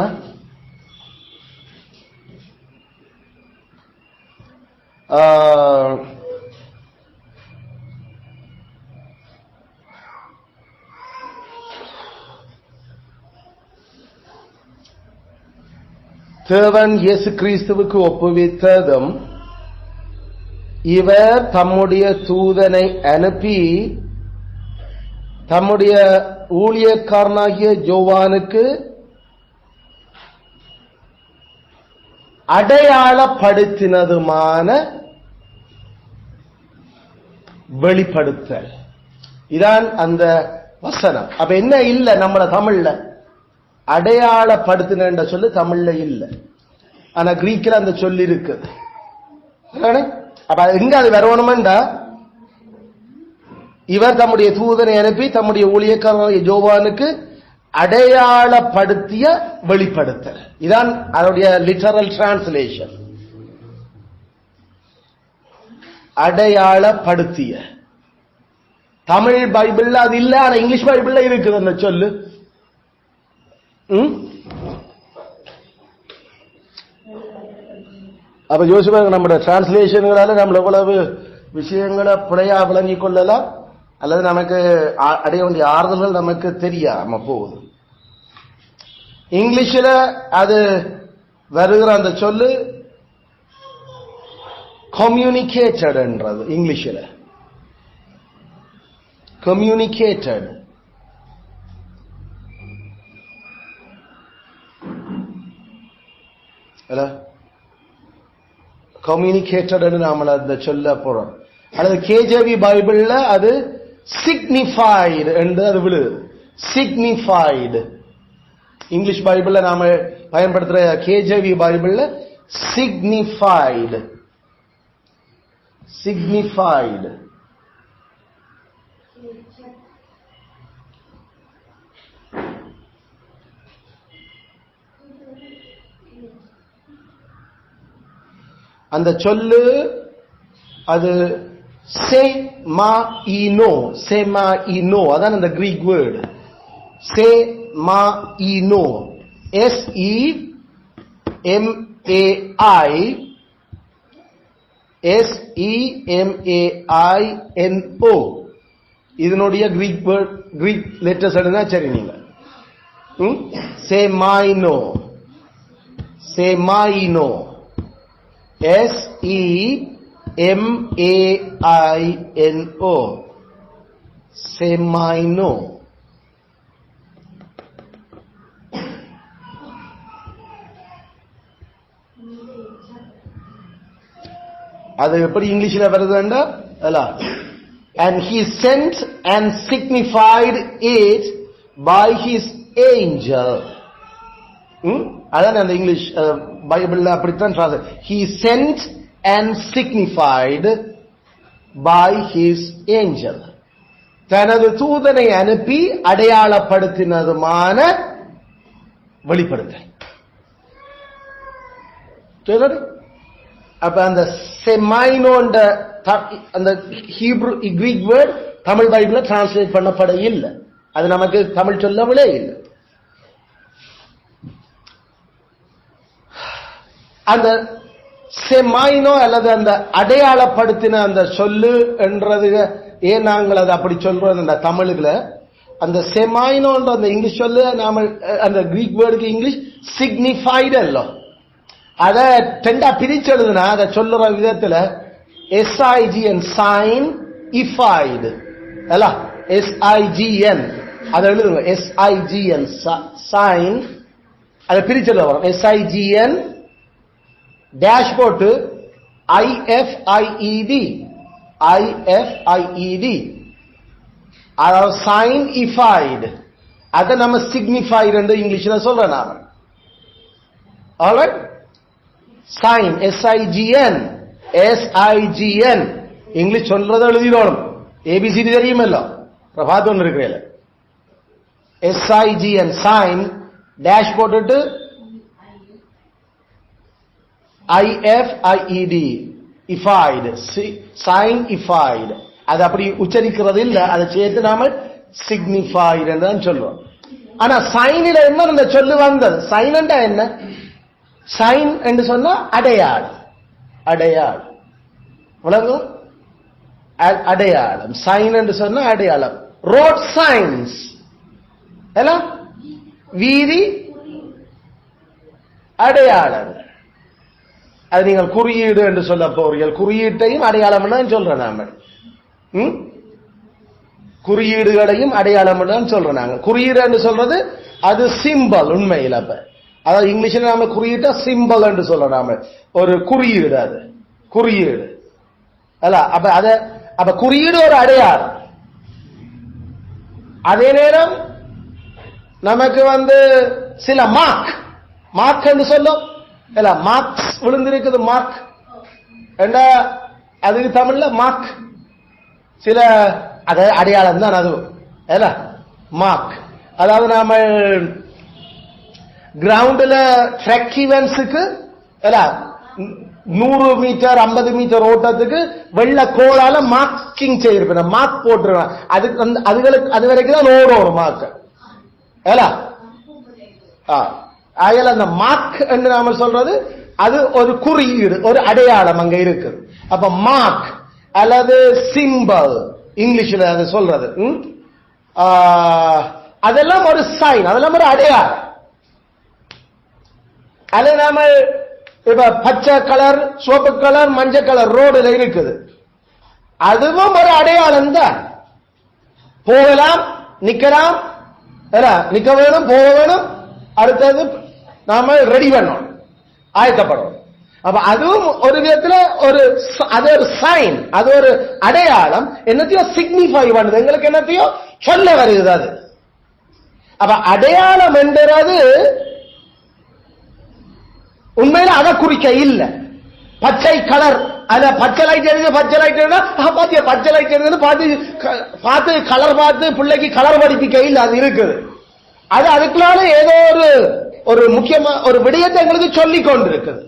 தேவன் இயேசு கிறிஸ்துவுக்கு ஒப்புவித்ததும் இவர் தம்முடைய தூதனை அனுப்பி தம்முடைய ஊழியக்காரனாகிய யோவானுக்கு அடையாளப்படுத்தினதுமான வெளிப்படுத்தல். இதான் அந்த வசனம். அப்ப என்ன இல்ல நம்மள தமிழ்ல அடையாளப்படுத்தின சொல்லு தமிழ்ல இல்ல, ஆனா கிரீக்கில் அந்த சொல்லி இருக்கு. அப்ப எங்க அது வரணும்டா, இவர் தம்முடைய தூதனை அனுப்பி தம்முடைய ஊழியக்காரனாகிய யோவானுக்கு அடையாளப்படுத்திய வெளிப்படுத்தல். இதான் அதனுடைய லிட்டரல் டிரான்ஸ்லேஷன். அடையாளப்படுத்திய. தமிழ் பைபிள்ல அது இல்ல, ஆனா இங்கிலீஷ் பைபிள்ல இருக்குது அந்த சொல்லு. அப்ப யோசிப்பாங்க, நம்மளோட டிரான்ஸ்லேஷன்களால நம்ம எவ்வளவு விஷயங்களை பிழையா விளங்கிக் கொள்ளலாம், அல்லது நமக்கு அடைய வேண்டிய ஆறுதல்கள் நமக்கு தெரியாம போகுது. இங்கிலீஷ்ல அது வருகிற அந்த சொல்லு கம்யூனிகேட்டட் என்றது இங்கிலீஷில். கம்யூனிகேட்டட் கம்யூனிகேட்டட் நாம அதை சொல்ல போறோம். அல்லது கேஜேவி பைபிள்ல அது சிக்னிஃபைடு என்று அது விழுது. சிக்னிஃபைடு இங்கிலீஷ் பைபிள்ல நாம பயன்படுத்துற கேஜேவி பைபிள்ல சிக்னிஃபைடு. சிக்னிஃபைடு அந்த சொல்லு அது செமாயினோ. செமாயினோ அதான் அந்த கிரீக் வேர்டு. செமாயினோ SEMAINO இதனுடைய கிரீக் வேர்ட் கிரீக் லெட்டர்ஸ் எடுனா சரி. நீங்க செமாயினோ செமாயினோ SEMAINO செமாயினோ. அது எப்படி இங்கிலீஷ்ல வருதுண்டா and he sent and signified it by his angel. அதான் அந்த இங்கிலீஷ் பைபிள்ல அப்படித்தான் he sent and signified by his angel. தனது தூதனை அனுப்பி அடையாளப்படுத்தினதுமான வெளிப்படுத்தல். அப்ப அந்த செமாயினோன்ற அந்த ஹீப்ரு கிரீக் வேர்ட் தமிழ் பைபிள்ல டிரான்ஸ்லேட் பண்ணப்பட இல்லை. அது நமக்கு தமிழ் சொல்லவில்லை இல்லை. அந்த செமாயினோ அல்லது அந்த அடையாளப்படுத்தின அந்த சொல்லு என்றது ஏன் நாங்கள் அதை அப்படி சொல்றோம் அந்த தமிழுல அந்த செமாயினோன்ற அந்த இங்கிலீஷ் சொல்லு நாம அந்த கிரீக் வேர்டுக்கு இங்கிலீஷ் சிக்னிஃபைடு அல்ல. அதை ரெண்டா பிரிச்செழுதுனா அதை சொல்லுற விதத்துல SIGN சைன் இஃபைடு அல்ல SIGN அதை எழுதுங்க SIGN சைன் அதை பிரிச்செழுத வரும் SIGN டேஷ் போட்டு IFIED அதாவது சைன் இஃபைடு. அதை நம்ம சிக்னிஃபைடு என்று இங்கிலீஷ்ல சொல்றேன் நாம. ஆல்ரைட் சைன் SIGN இங்கிலீஷ் சொல்றதை எழுதிடணும். ABCD தெரியுமல்ல பார்த்து ஒன்று இருக்கிறேன். SIGN சைன் டேஷ் போட்டுட்டு IFIED இஃபைடு சைன் இஃபைடு. அது அப்படி உச்சரிக்கிறது இல்ல, அதை சேர்த்து நாம சிக்னிஃபைடு என்று சொல்றோம். ஆனா சைனில என்ன இந்த சொல்லு வந்தது? சைன் என்ன? சைன் என்று சொன்னா அடையாளம். அடையாளம் விளங்கும்? அடையாளம். சைன் என்று சொன்னா அடையாளம். ரோட் சைன்ஸ் எல்லாம் வீதி அடையாளம். அது நீங்கள் குறியீடு என்று சொல்ல போறீர்கள். குறியீட்டையும் அடையாளம் சொல்றேன் நாம. குறியீடுகளையும் அடையாளம் சொல்றோம் நாங்க. குறியீடு என்று சொல்றது அது சிம்பல். உண்மையில் அப்ப அதாவது இங்கிலீஷ்ல நாம குறியீட்டா சிம்பல் என்று சொல்றோம் நாம. ஒரு குறியீடு அது குறியீடு அல்ல. அப்ப குறியீடு ஒரு அடையாளம். அதே நேரம் நமக்கு சில மார்க் என்று சொல்லும் இல்ல. மார்க்ஸ் விழுந்திருக்குது. மார்க் என்ன அதுக்கு தமிழ்ல மார்க் சில அடையாளம் தான் அது மார்க். அதாவது நாம கிரவுண்ட்ல ட்ராக் ஈவென்ட்ஸுக்கு 100 மீட்டர் 50 மீட்டர் ஓட்டத்துக்கு வெள்ள கோளால மார்க்கிங் செய்யிருப்பேன். மார்க் போட்டுருவேன். அதுகளுக்கு அது வரைக்கும் தான் ஓடும் மார்க். அந்த மார்க் என்று நாம சொல்றது அது ஒரு குறியீடு, ஒரு அடையாளம் அங்க இருக்கு. அப்ப மார்க் அல்லது சிம்பல் இங்கிலீஷ்ல அது சொல்றது அதெல்லாம் ஒரு சைன், அதெல்லாம் ஒரு அடையாளம். அது நாம இப்ப பச்சை கலர், சிவப்பு கலர், மஞ்சள் கலர் ரோடுல இருக்குது. அதுவும் ஒரு அடையாளம் தான். போகலாம், நிக்கலாம், நிக்க வேணும், போக வேணும், அடுத்தது நாம ரெடி பண்ணணும், ஆயத்தப்படணும். அப்ப அதுவும் ஒரு விதத்துல அது ஒரு சைன், அது ஒரு அடையாளம். என்னத்தையோ சிக்னிஃபை பண்ணுது, எங்களுக்கு என்னத்தையோ சொல்ல வருது அது. அப்ப அடையாளம் என்றது உண்மையில அதை குறிக்க இல்ல. பச்சை கலர், அத பச்சை லைட் எரியுது, பச்சை லைட் பாத்தியா, பச்சை லைட் எரியுது பார்த்து கலர் பார்த்து பிள்ளைக்கு கலர் படிப்பிக்க இல்ல, அது இருக்குது. அது அதுக்குள்ளால ஏதோ ஒரு முக்கியமா ஒரு விடயத்தை எங்களுக்கு சொல்லிக் கொண்டிருக்குது.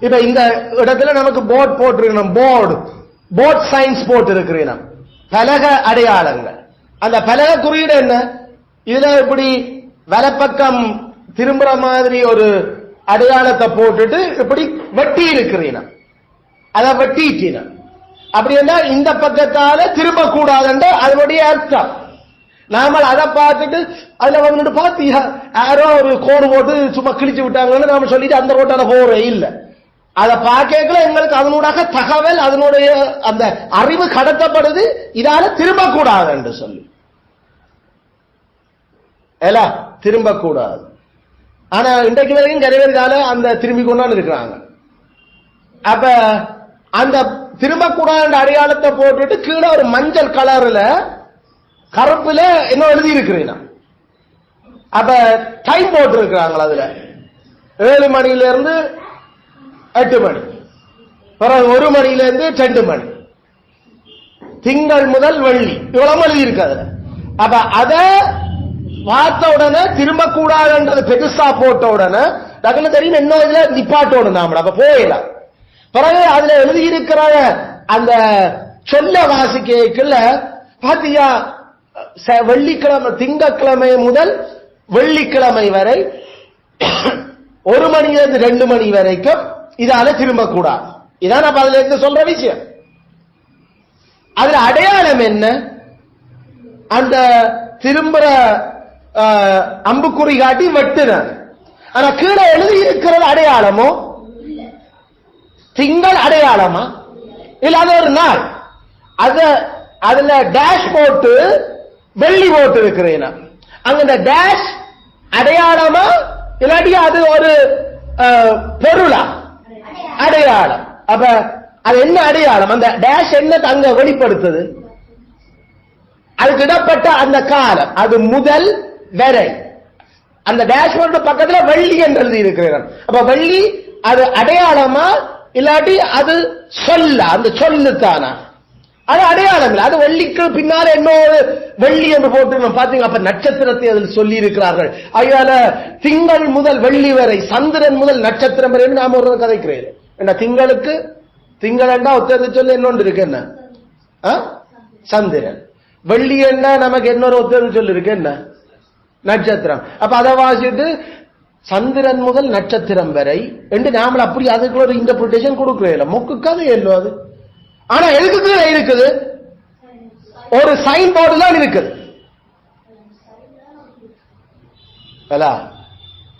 இப்ப இந்த இடத்துல நமக்கு போர்டு போட்டிருக்கணும், போர்ட் சயின்ஸ் போட்டு இருக்கிறோம், பலக அடையாளங்கள். அந்த பலக குறியீடு என்ன? இதுல இப்படி வலப்பக்கம் திரும்புற மாதிரி ஒரு அடையாளத்தை போட்டுட்டு இப்படி வெட்டி இருக்கிறீன, அதை வெட்டிட்டின. அப்படி என்ன, இந்த பக்கத்தால திரும்ப கூடாதுன்ற அதனுடைய அர்த்தம். நாம அதை பார்த்துட்டு அதுல வந்துட்டு பாத்தியா யாரோ ஒரு கோடு போட்டு சும்மா கிழிச்சு விட்டாங்கன்னு நாம சொல்லிட்டு அந்த ரோட்டால போறே இல்ல. அதை பார்க்கல எங்களுக்கு அதனூடாக தகவல், அதனுடைய அந்த அறிவு கடத்தப்படுது, இதால திரும்ப கூடாது என்று சொல்லி திரும்ப கூடாது. ஆனா இன்றைக்கு வரைக்கும் கரைவேற்கால அந்த திரும்பி கொண்டாந்து இருக்கிறாங்க. அப்ப அந்த திரும்ப கூடாது அடையாளத்தை போட்டுட்டு கீழே ஒரு மஞ்சள் கலர்ல கருப்புல என்ன எழுதி இருக்கிறீங்க. அப்ப டைம் போட்டு இருக்கிறாங்க, அதுல 7 மணில இருந்து 8 மணி, பிறகு 1 மணில இருந்து 2 மணி, திங்கள் முதல் வெள்ளி, இவ்வளவு எழுதி இருக்கு அதுல. அப்ப அத பார்த்த உடனே திரும்ப கூடாதுன்றது பெருசா போட்ட உடனே டக்குனு தெரியும் இன்னும் இதுல நிப்பாட்டோடும் நாம. அப்ப போயிடலாம். பிறகு அதுல எழுதியிருக்கிற அந்த சொல்ல வாசிக்கல பாத்தியா, வெள்ளிக்கிழமை திங்கட்கிழமை முதல் வெள்ளிக்கிழமை வரை 1 மணியிலிருந்து 2 மணி வரைக்கும் இதால திரும்ப கூடாது. இதான் அப்ப அதுல இருந்து சொல்ற விஷயம். அதுல அடையாளம் என்ன? அந்த திரும்புற அம்புக்குறி காட்டி வெட்டுறாங்க. ஆனா கீழே எழுதி இருக்கிறது அடையாளமோ? திங்கள் அடையாளமா? இல்ல அது ஒரு நாள். அதுல டேஷ் போட்டு வெள்ளி போட்டு இருக்கிறேன். அங்க இந்த டேஷ் அடையாளமா இல்லாட்டி அது ஒரு பொருளா? அடையாளம். அப்ப அது என்ன அடையாளம்? அந்த டேஷ் என்ன அங்க வெளிப்படுத்துது? அதுக்கு இடப்பட்ட அந்த காலம், அது முதல் வரை. அந்த டேஷ்போர்டு பக்கத்துல வெள்ளி என்று எழுதி இருக்கிறார். அப்ப வெள்ளி அது அடையாளமா இல்லாட்டி அது சொல்ல? அந்த சொல்லு தானா? அது அடையாளம் இல்லை. அது வெள்ளிக்கு பின்னால இன்னொரு வெள்ளி என்று போட்டு பாத்தீங்க. அப்ப நட்சத்திரத்தை அதில் சொல்லி இருக்கிறார்கள். அதனால திங்கள் முதல் வெள்ளி வரை, சந்திரன் முதல் நட்சத்திரம் வரை நாம ஒரு கதைக்கிறேன். என்ன திங்களுக்கு திங்கள் என்ன ஒத்தது சொல்லி இன்னொன்று இருக்கு, என்ன சந்திரன். வெள்ளி என்ன நமக்கு இன்னொரு ஒத்தது சொல்லி இருக்கு, என்ன நட்சத்திரம். அப்ப அதை வாசிட்டு சந்திரன் முதல் நட்சத்திரம் வரை என்று நாம அப்படி அதுக்கு ஒரு இன்டர்பிரிட்டேஷன் கொடுக்கிறேன். மொக்கு கதை எல்லோ அது. ஆனா எதுக்கு இருக்குது? ஒரு சைன் போர்டு தான் இருக்குது.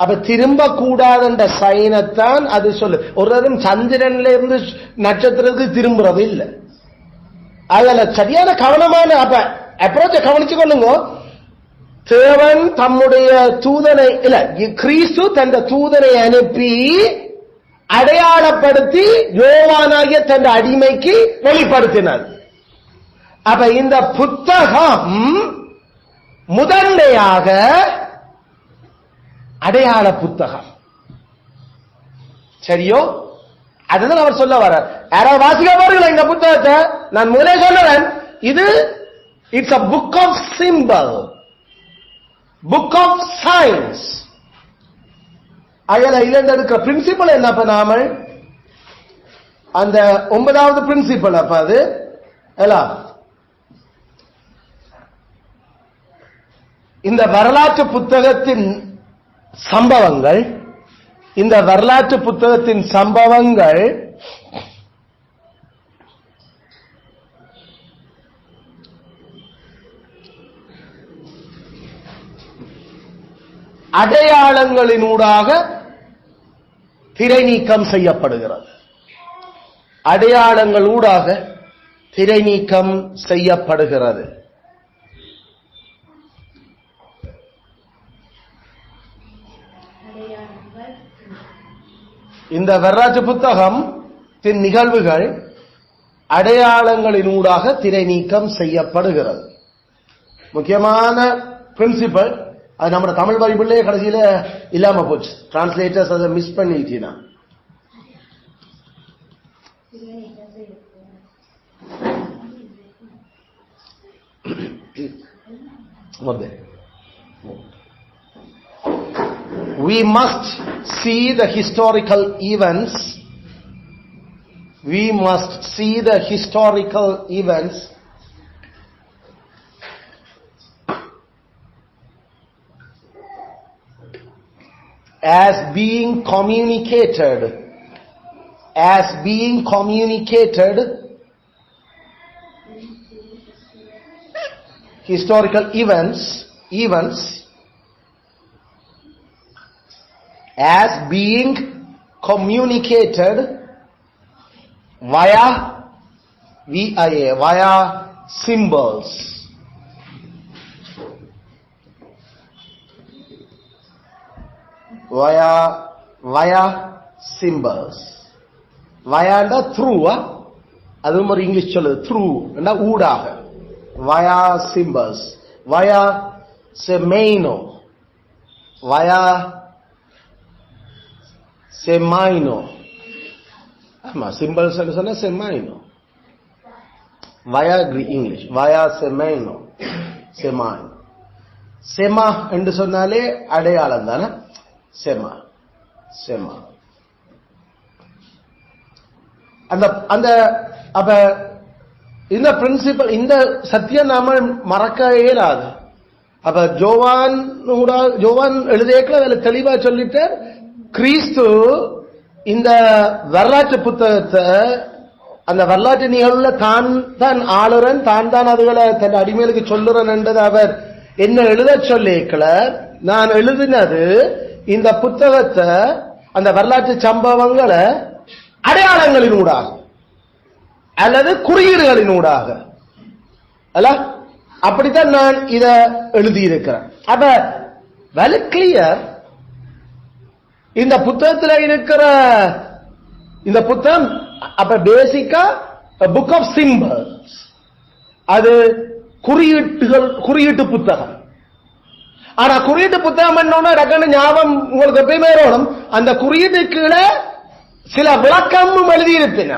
அப்ப திரும்ப கூடாதுன்ற சைனத்தான் அது சொல்லு. ஒரு சந்திரன்ல இருந்து நட்சத்திரத்துக்கு திரும்புறது இல்லை. அதுல சரியான கவனமான அப்ப அப்ரோச்ச கவனிச்சு கொள்ளுங்க. தேவன் தம்முடைய தூதனை இல்ல, கிறிஸ்து தன் தூதனை அனுப்பி அடையாளப்படுத்தி யோவானாகிய தன் அடிமைக்கு வெளிப்படுத்தினார். அப்ப இந்த புத்தகம் முதன்மையாக அடையாள புத்தகம். சரியோ? அதுதான் அவர் சொல்ல வர. யாராவது வாசிக்க பாருங்களா இந்த புத்தகத்தை? நான் முதலே சொல்லுறேன், இது it's a book of symbol, book of science. அதில் இல்லைன்னு இருக்கிற பிரின்சிபல் என்ன? அப்ப நாம அந்த 9வது பிரின்சிபல். அப்ப அது இந்த வரலாற்று புத்தகத்தின் சம்பவங்கள், இந்த வரலாற்று புத்தகத்தின் சம்பவங்கள் அடையாளங்களினூடாக திரை நீக்கம் செய்யப்படுகிறது. அடையாளங்கள் ஊடாக திரை நீக்கம் செய்யப்படுகிறது. இந்த வரலாற்று புத்தகம் நிகழ்வுகள் அடையாளங்களினூடாக திரை நீக்கம் செய்யப்படுகிறது. முக்கியமான பிரின்சிபல் அது நம்ம தமிழ் பைபிள்லயே கடைசியில இல்லாம போச்சு. டிரான்ஸ்லேட்டர்ஸ் அதை miss பண்ணிட்டீனா. We must see the historical events. We must see the historical events as being communicated historical events as being communicated via symbols. Via symbols. Via and through. அதுவும் ஒரு இங்கிலீஷ் சொல்லுது. through and ஊடாக. Via symbols. Via semino. Via semino. ஆமா symbols ன்னு சொன்னா semino. Via English. Via semino. Semino. Sema என்று சொன்னாலே அடையாளம் தானே. செமா அந்த அப்ப இந்த பிரின்சிபல் இந்த சத்தியம் நாம மறக்க இயலாது. அப்ப ஜோவான் எழுதியேக்கல அதுல தெளிவா சொல்லிட்டு கிறிஸ்து இந்த வரலாற்று புத்தகத்தை அந்த வரலாற்று நிகழ்வுல தான் ஆளுறன் தான் அதுகளை தன் அடிமைகளுக்கு சொல்லுறன் என்றது அவர் என்ன எழுத சொல்லிக்கல. நான் எழுதினது இந்த புத்தகத்தை அந்த வரலாற்று சம்பவங்களை அடையாளங்களினூடாக அல்லது குறியீடுகளினூடாக அல்ல அப்படித்தான் நான் இத எழுதியிருக்கிறேன். அப்ப வெரி கிளியர் இந்த புத்தகத்தில் இருக்கிற இந்த புத்தகம் அப்ப பேசிக்கா புக் ஆஃப் சிம்பல்ஸ். அது குறியீட்டு புத்தகம். ஆனா குறியீட்டு புத்தகம் என்னன்னா டக்குன்னு ஞாபகம் உங்களுக்கு எப்பயுமே வரும். அந்த குறியீட்டு கீழே சில விளக்கமும் எழுதியிருப்பேன்.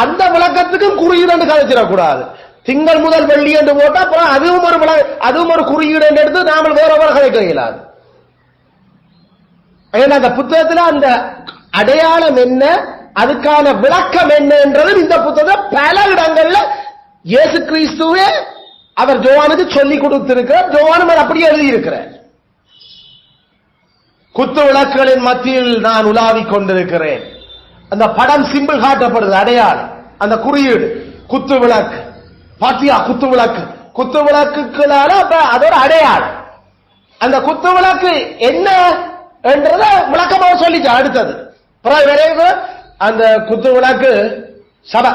அந்த விளக்கத்துக்கும் குறியீடு கதைச்சிடக்கூடாது. திங்கள் முதல் வெள்ளி என்று போட்டா அப்புறம் அதுவும் ஒரு குறியீடு என்று எடுத்து நாம வேற கதைக்க இயலாது. ஏன்னா அந்த புத்தகத்துல அந்த அடையாளம் என்ன அதுக்கான விளக்கம் என்ன என்றது இந்த புத்தகம் பல இடங்கள்ல இயேசு கிறிஸ்துவே அவர் ஜோவானுக்கு சொல்லிக் கொடுத்திருக்கிறார். ஜோவானும் அப்படியே எழுதியிருக்கிறார். குத்து விளக்குகளின் மத்தியில் நான் உலாவிக் கொண்டிருக்கிறேன். அந்த படம் சிம்பிள் காட்டப்படுது, அடையாளம், அந்த குறியீடு குத்து விளக்கு. பாத்தியா குத்து விளக்கு, குத்து விளக்குகளால அதோட அடையாளம். அந்த குத்து விளக்கு என்ன என்றத விளக்கமாக சொல்லிச்சு. அடுத்தது அந்த குத்து விளக்கு சபை,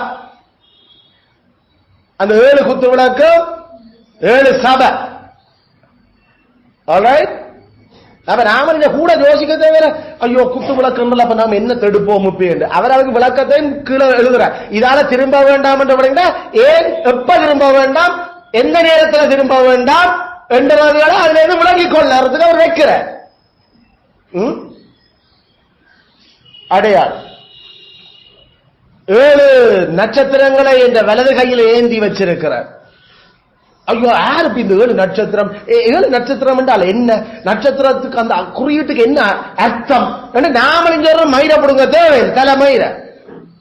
அந்த 7 குத்து விளக்கு 7 சபை. அப்ப நாம கூட யோசிக்க தேவையில்ல. ஐயோ குத்து விளக்கு அப்ப நாம என்ன தடுப்போம் என்று அவருக்கு விளக்கத்தையும் கீழே எழுதுறார். இதால திரும்ப வேண்டாம் என்று ஏன் எப்ப திரும்ப வேண்டாம் எந்த நேரத்தில் திரும்ப வேண்டாம் என்றவர்களை அதுல இருந்து விளங்கிக் கொள்ளறதுக்கு அவர் வைக்கிறார். அடையாளம் 7 நட்சத்திரங்களை என்ற வலது கையில் ஏந்தி வச்சிருக்கிறார். ஐயோ யாருக்கு இந்த 7 நட்சத்திரம்? 7 நட்சத்திரம் என்றால் என்ன? நட்சத்திரத்துக்கு அந்த குறியீட்டுக்கு என்ன அர்த்தம்? நாமளும் சொல்றோம் மயிரப்படுங்க தேவை தலைமயிர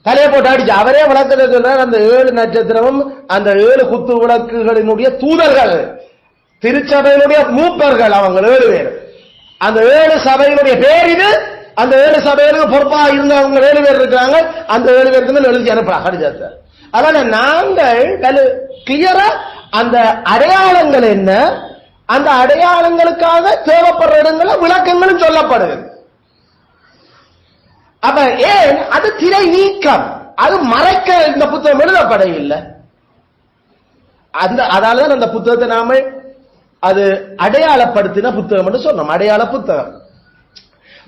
தலையை போட்டு அடிச்சு அவரே விளக்கத்தை சொல்றார். அந்த 7 நட்சத்திரமும் அந்த 7 குத்து விளக்குகளினுடைய தூதர்கள், திருச்சபையினுடைய மூப்பர்கள், அவங்க 7 பேர். அந்த 7 சபையினுடைய பேர் இது. அந்த 7 சபைகளுக்கு பொறுப்பாக இருந்தவங்க 7 பேர் இருக்கிறாங்க. அந்த 7 பேருக்கு எழுதி அனுப்புறாங்க கடிதத்தை. அதனால நாங்கள் கிளியரா அந்த அடையாளங்கள் என்ன, அந்த அடையாளங்களுக்காக தேவைப்படுற இடங்கள விளக்கங்களும் சொல்லப்படுது. அப்ப ஏன் அது திரை நீக்கம், அது மறைக்க இந்த புத்தகம் எழுதப்பட இல்லை. அதாலதான் அந்த புத்தகத்தை நாம அது அடையாளப்படுத்தின புத்தகம் என்று சொன்னோம். அடையாள புத்தகம்.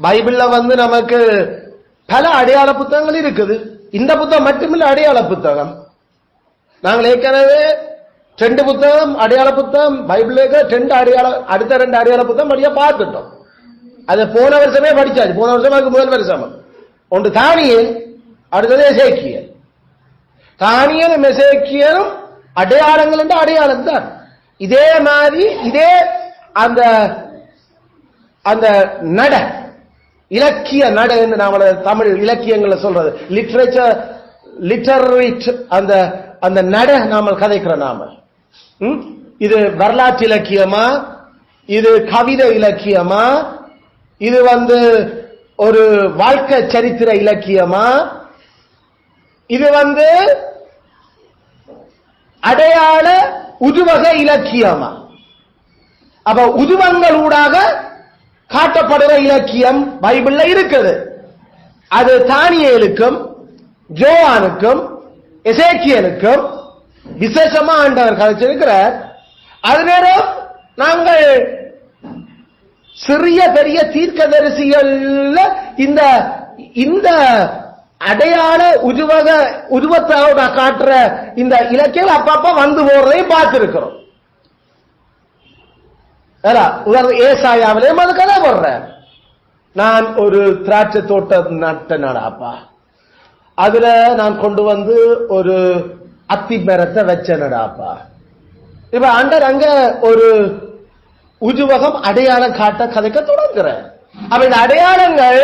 பைபிள்ல நமக்கு பல அடையாள புத்தகங்கள் இருக்குது. இந்த புத்தகம் மட்டுமில்ல அடையாள புத்தகம். நாங்கள் ஏற்கனவே 2 புத்தகம் அடையாள புத்தகம் பைபிளுக்கு 2 அடையாள, அடுத்த 2 அடையாள புத்தகம் படியா பார்த்துட்டோம். அது போன வருஷமே படிச்சாச்சு. போன வருஷம் அதுக்கு முதல் வருஷம். ஒன்று தானியேல், அடுத்தது எசேக்கியேல். தானியேலும் எசேக்கியேலும் அடையாளங்கள் என்ற அடையாளம் தான். இதே மாதிரி இதே அந்த அந்த நட இலக்கிய நட என்று நாம தமிழ் இலக்கியங்களை சொல்றது லிட்ரேச்சர் லிட்டரேட் அந்த அந்த நட நாம கதைக்கிற நாம இது வரலாற்று இலக்கியமா, இது கவிதை இலக்கியமா, இது ஒரு வாழ்க்கை சரித்திர இலக்கியமா, இது அடையாள உருவக இலக்கியமா? அப்ப உருவங்களூடாக காட்டப்படுகிற இலக்கியம் பைபிள்ல இருக்குது. அது தானியேலுக்கும் யோவானுக்கும் எசேக்கியேலுக்கும் விசேஷமா ஆண்டவர் கதைச்சிருக்கிறார். அது நேரம் நாங்கள் சிறிய பெரிய தீர்க்கதரிசிகள் இந்த இந்த அடையாள உருவத்தோட காட்டுற இந்த இலக்கியம் அப்பப்ப வந்து போறதையும் பார்த்திருக்கிறோம். ஏசாயாவிலேயும் அது கதை போடுற, நான் ஒரு திராட்சை தோட்டம் நட்டனடாப்பா, அதுல நான் கொண்டு ஒரு அத்தி மரத்தை வச்சனடாப்பா. இப்ப ஆண்டர் அங்க ஒரு உருவகம் அடையாளம் காட்ட கதைக்க தொடங்குற. அப்ப இந்த அடையாளங்கள்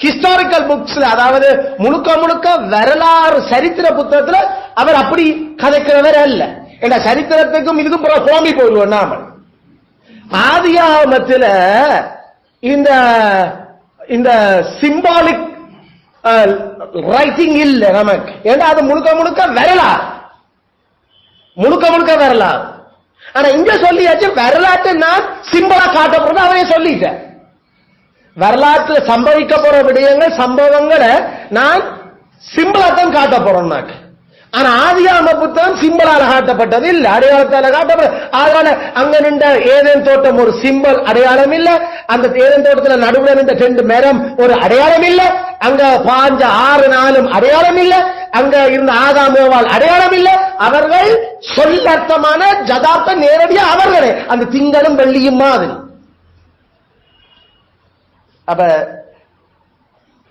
ஹிஸ்டாரிக்கல் புக்ஸ்ல, அதாவது முழுக்க முழுக்க வரலாறு சரித்திர புத்தகத்துல அவர் அப்படி கதைக்கிறவர் அல்ல. என்ற சரித்திரத்துக்கும் இதுக்கும் குழம்பி போயிடுவோம் நாம. ஆதியாகமத்துல இந்த இந்த சிம்பாலிக் ரைட்டிங் இல்ல நமக்கு. ஏன்னா அது முழுக்க முழுக்க வரலாறு, முழுக்க முழுக்க வரலாறு. ஆனா இங்க சொல்லியாச்சு வரலாற்று நான் சிம்பிளா காட்டப்படுறது அவரே சொல்லிட்டேன். வரலாற்றுல சம்பவிக்க போற விடயங்கள் சம்பவங்களை நான் சிம்பிளா தான் காட்ட போறோம். ஆனா ஆதியாகம புத்தகம் சிம்பிளால காட்டப்பட்டது இல்ல, அடையாளத்தால காட்டப்பட்ட. அதனால அங்க நின்ற ஏதேன் தோட்டம் ஒரு சிம்பிள் அடையாளம் இல்ல, அந்த ஏதேன் தோட்டத்துல நடுவில் நின்ற 2 மரம் ஒரு அடையாளம் இல்ல, அங்க பாஞ்ச 6 நாளும் அடையாளம் இல்ல, அங்க இருந்த ஆதாமோவால் அடையாளம் இல்ல. அவர்கள் சொல்லர்த்தமான ஜதார்த்த நேரடியா அவர்களே அந்த திங்களும் வெள்ளியும் மாதிரி. அப்ப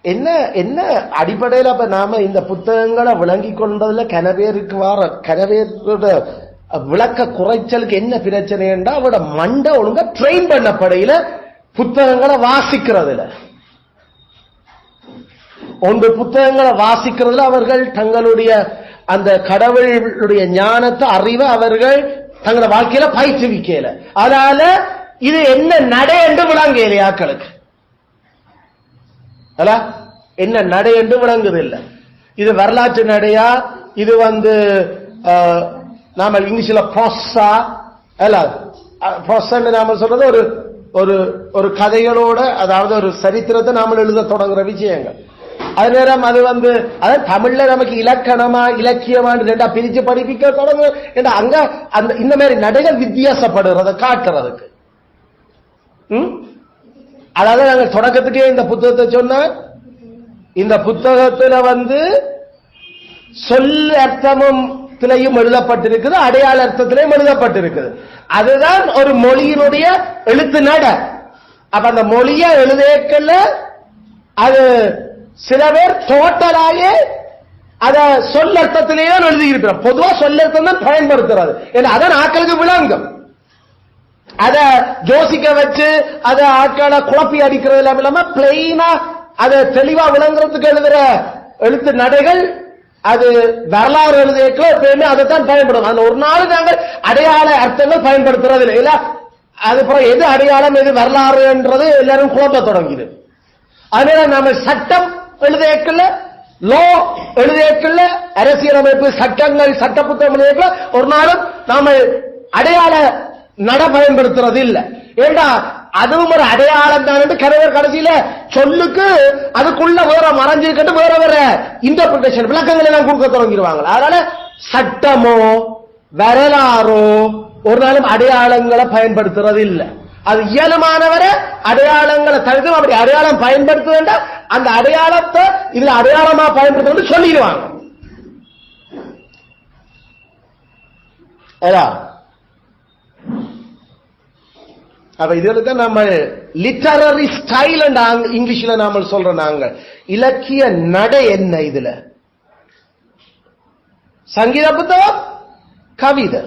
என்ன என்ன அடிப்படையில் அப்ப நாம இந்த புத்தகங்களை விளங்கி கொண்டதுல கனவேருக்கு வார கனவேரோட விளக்க குறைச்சலுக்கு என்ன பிரச்சனை என்றா அவரோட மண்டை ஒழுங்கா ட்ரெயின் பண்ணப்படையில புத்தகங்களை வாசிக்கிறதுல ஒன்று புத்தகங்களை வாசிக்கிறதுல அவர்கள் தங்களுடைய அந்த கடவுளுடைய ஞானத்தை அறிவை அவர்கள் தங்களோட வாழ்க்கையில பயிற்றுவிக்கல. அதனால இது என்ன நடை என்று விளங்கலையாக்களுக்கு என்ன நடை என்று விளங்குது இல்ல. இது வரலாற்று நடையா, இது நாம இங்கிலீஷ்ல ப்ரோஸா அல்ல, ப்ரோஸன்னு நாம சொல்றது ஒரு ஒரு ஒரு கதைகளோட, அதாவது ஒரு சரித்திரத்தை நாம எழுத தொடங்குற விஷயங்கள். அது நேரம் அது அதாவது தமிழ்ல நமக்கு இலக்கணமா இலக்கியமான்னு 2 பிரிச்சு படிப்பிக்க தொடங்கு. அங்க அந்த இந்த மாதிரி நடைகள் வித்தியாசப்படுறத காட்டுறதுக்கு. அதாவது நாங்க தொடக்கத்துக்கே இந்த புத்தகத்தை சொன்ன, இந்த புத்தகத்துல சொல் அர்த்தமும் எழுதப்பட்டிருக்குது, அடையாள அர்த்தத்திலையும் எழுதப்பட்டிருக்குது. அதுதான் ஒரு மொழியினுடைய எழுத்து நட. அப்ப அந்த மொழிய எழுதக்கல அது சில பேர் டோட்டலாயே அத சொல்லர்த்தத்திலேயே எழுதியிருக்கிறோம். பொதுவா சொல்லர்த்தம் தான் பயன்படுத்துறது. ஏன்னா அதான் ஆக்களுக்கு விளங்கும். அத ஜோசிக்க வச்சு அத ஆட்களை குழப்பி அடிக்கிறது இல்லாம பிளெயினா அத தெளிவா விளங்குறதுக்கு எழுதுற எழுத்து நடைகள் அது வரலாறு எழுதியோ எப்பயுமே அதைத்தான் பயன்படும். அதுல ஒரு நாள் நாங்கள் அடையாள அர்த்தங்கள் பயன்படுத்துறது இல்லை. இல்ல அதுக்கப்புறம் எது அடையாளம் எது வரலாறு என்றது எல்லாரும் குழப்ப தொடங்கிது. அதனால நம்ம சட்டம் எழுதியக்கல, லோ எழுதியக்கல, அரசியலமைப்பு சட்டங்கள் சட்ட புத்தகம் எழுதியக்கல ஒரு நாளும் நாம அடையாள நட பயன்படுத்துறது இல்ல. ஏண்டா அதுவும் ஒரு அடையாளம் தான் கணவர் கடைசியில சொல்லுக்கு அதுக்குள்ள வேற மறைஞ்சிருக்கட்டு வேற வேற இன்டர்பிரிட்டேஷன் விளக்கங்கள் எல்லாம் கொடுக்க தொடங்கிடுவாங்க. அதனால சட்டமோ வரலாறோ ஒரு நாளும் அடையாளங்களை பயன்படுத்துறது இல்லை. அது இயலுமானவரை அடையாளங்களை தவிர்த்து அப்படி அடையாளம் பயன்படுத்த வேண்டாம். அந்த அடையாளத்தை இதுல அடையாளமா பயன்படுத்த சொல்லிடுவாங்க. அப்ப இதுக்கு நம்ம லிட்டரரி ஸ்டைல் இங்கிலீஷ்ல நாம சொல்றோம். நாங்க இலக்கிய நடை என்ன இதுல? சங்கீத புத்தகம், கவிதை,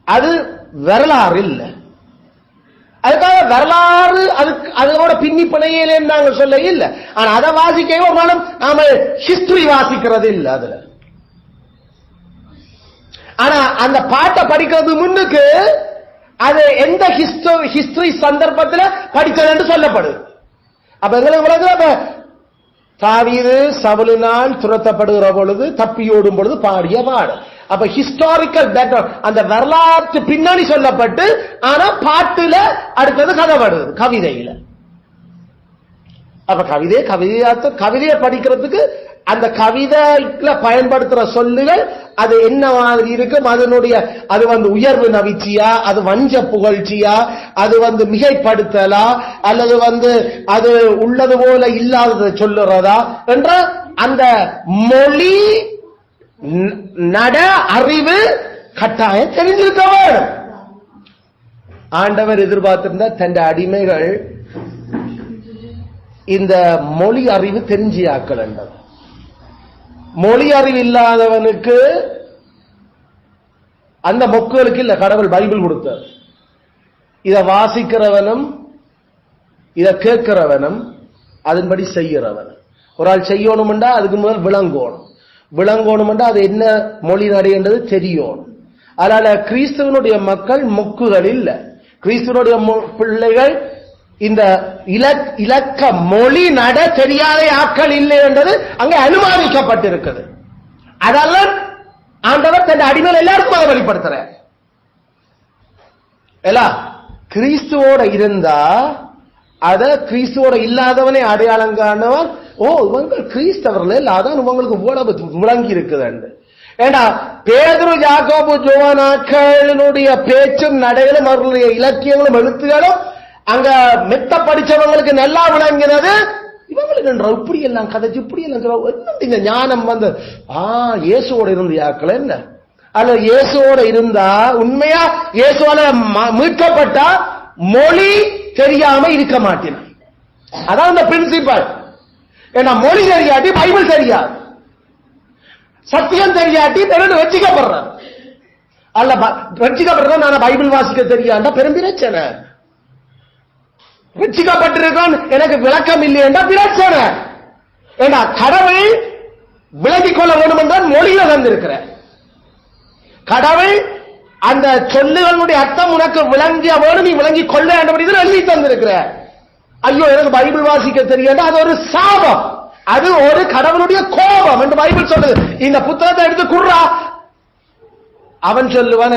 அது வரலாறு இல்ல. அதுக்காக வரலாறு அதுக்கு அதோட பின்னி பிணையில நாங்க சொல்ல இல்ல. ஆனா அதை வாசிக்கவே ஒரு நாளும் நாம ஹிஸ்டரி வாசிக்கிறது இல்ல அதுல. ஆனா அந்த பாட்டை படிக்கிறது முன்னுக்கு அது எந்த ஹிஸ்டரி சந்தர்ப்பத்தில் படித்தது சொல்லப்படுது. அப்ப எங்களுக்கு தாவீது சவுலினால் துரத்தப்படுகிற பொழுது தப்பியோடும் பொழுது பாடிய பாடு. அப்ப ஹிஸ்டாரிக்கல் பேக்ரவுண்ட் அந்த வரலாற்று பின்னணி சொல்லப்பட்டு ஆனா பாட்டுல அடுத்தது கதைப்படுது கவிதையில. அப்ப கவிதையை படிக்கிறதுக்கு அந்த கவிதைல பயன்படுத்துற சொல்லுகள் அது என்ன மாதிரி இருக்கும், அதனுடைய அது உயர்வு நவிச்சியா, அது வஞ்ச புகழ்ச்சியா, அது மிகைப்படுத்தலா, அல்லது அது உள்ளது போல இல்லாததை சொல்லுறதா என்ற அந்த மொழி நட அறிவு கட்டாயம் தெரிஞ்சிருக்க வேண்டும். ஆண்டவர் எதிர்பார்த்திருந்த தன் அடிமைகள் இந்த மொழி அறிவு தெரிஞ்சியாக்கள் என்றது. மொழி அறிவு இல்லாதவனுக்கு அந்த மொக்குகளுக்கு இல்ல கடவுள் பைபிள் கொடுத்தார். இதை வாசிக்கிறவனும் இதை கேட்கிறவனும் அதன்படி செய்கிறவனும். ஒரு ஆள் செய்யணும்டா அதுக்கு முதல் விளங்கணும்டா அது என்ன மொழி நடைன்றது தெரியணும். அதனால கிறிஸ்துவனுடைய மக்கள் மொக்குகள் இல்ல. கிறிஸ்துவனுடைய பிள்ளைகள் இந்த இலக்க மொழி நட தெரியாத ஆட்கள் இல்லை என்றது அங்கே அனுமானிக்கப்பட்டிருக்கிறது. அதெல்லாம் ஆண்டவர் தன் அடிமையில் எல்லாருக்கும் அதை வெளிப்படுத்துற. கிறிஸ்துவோட இருந்தா அத கிறிஸ்துவோட இல்லாதவனே அடையாளம் காணவன். இவங்க கிறிஸ்தவர்கள் அதான் உங்களுக்கு விளங்கி இருக்குது. ஏண்டா பேதுரு யாக்கோபு ஜோவானாக்களுடைய பேச்சும் நடைகளும் அவர்களுடைய இலக்கியங்களும் எழுத்துகளும் அங்க மெத்த படிச்சவங்களுக்கு நல்லா விளங்கினது. இவங்களுக்கு இப்படி எல்லாம் கதைச்சு இப்படி எல்லாம் இந்த ஞானம் இயேசுவோட இருந்து யாக்கள் என்ன அல்ல இயேசுவோட இருந்தா உண்மையா இயேசுவால மீட்கப்பட்டா மொழி தெரியாம இருக்க மாட்டேன். அதான் இந்த பிரின்சிபல். ஏன்னா மொழி தெரியாட்டி பைபிள் தெரியாது, சத்தியம் தெரியாட்டி பெரும் வெற்றிக்கப்படுற அல்ல வெற்றிக்கப்படுற நான் பைபிள் வாசிக்க தெரியாண்டா பெரும் பிரச்சனை. வெற்றிக்கப்பட்டிருக்கான் எனக்கு விளக்கம் இல்லை என்ற பிரச்சனை. ஏன்னா கடவுள் விளங்கிக் கொள்ள வேண்டும் என்றால் மொழியில தந்திருக்கிற கடவுள் அந்த சொல்லுகளுடைய அர்த்தம் உனக்கு விளங்கிய வேணும், நீ விளங்கிக் கொள்ள வேண்டும் இதில் எழுதி தந்திருக்கிற. ஐயோ எனக்கு பைபிள் வாசிக்க தெரியாது, அது ஒரு சாபம், அது ஒரு கடவுளுடைய கோபம் என்று பைபிள் சொல்லுது. இந்த புத்தகத்தை எடுத்து குர்ரா அவன் சொல்லுவான்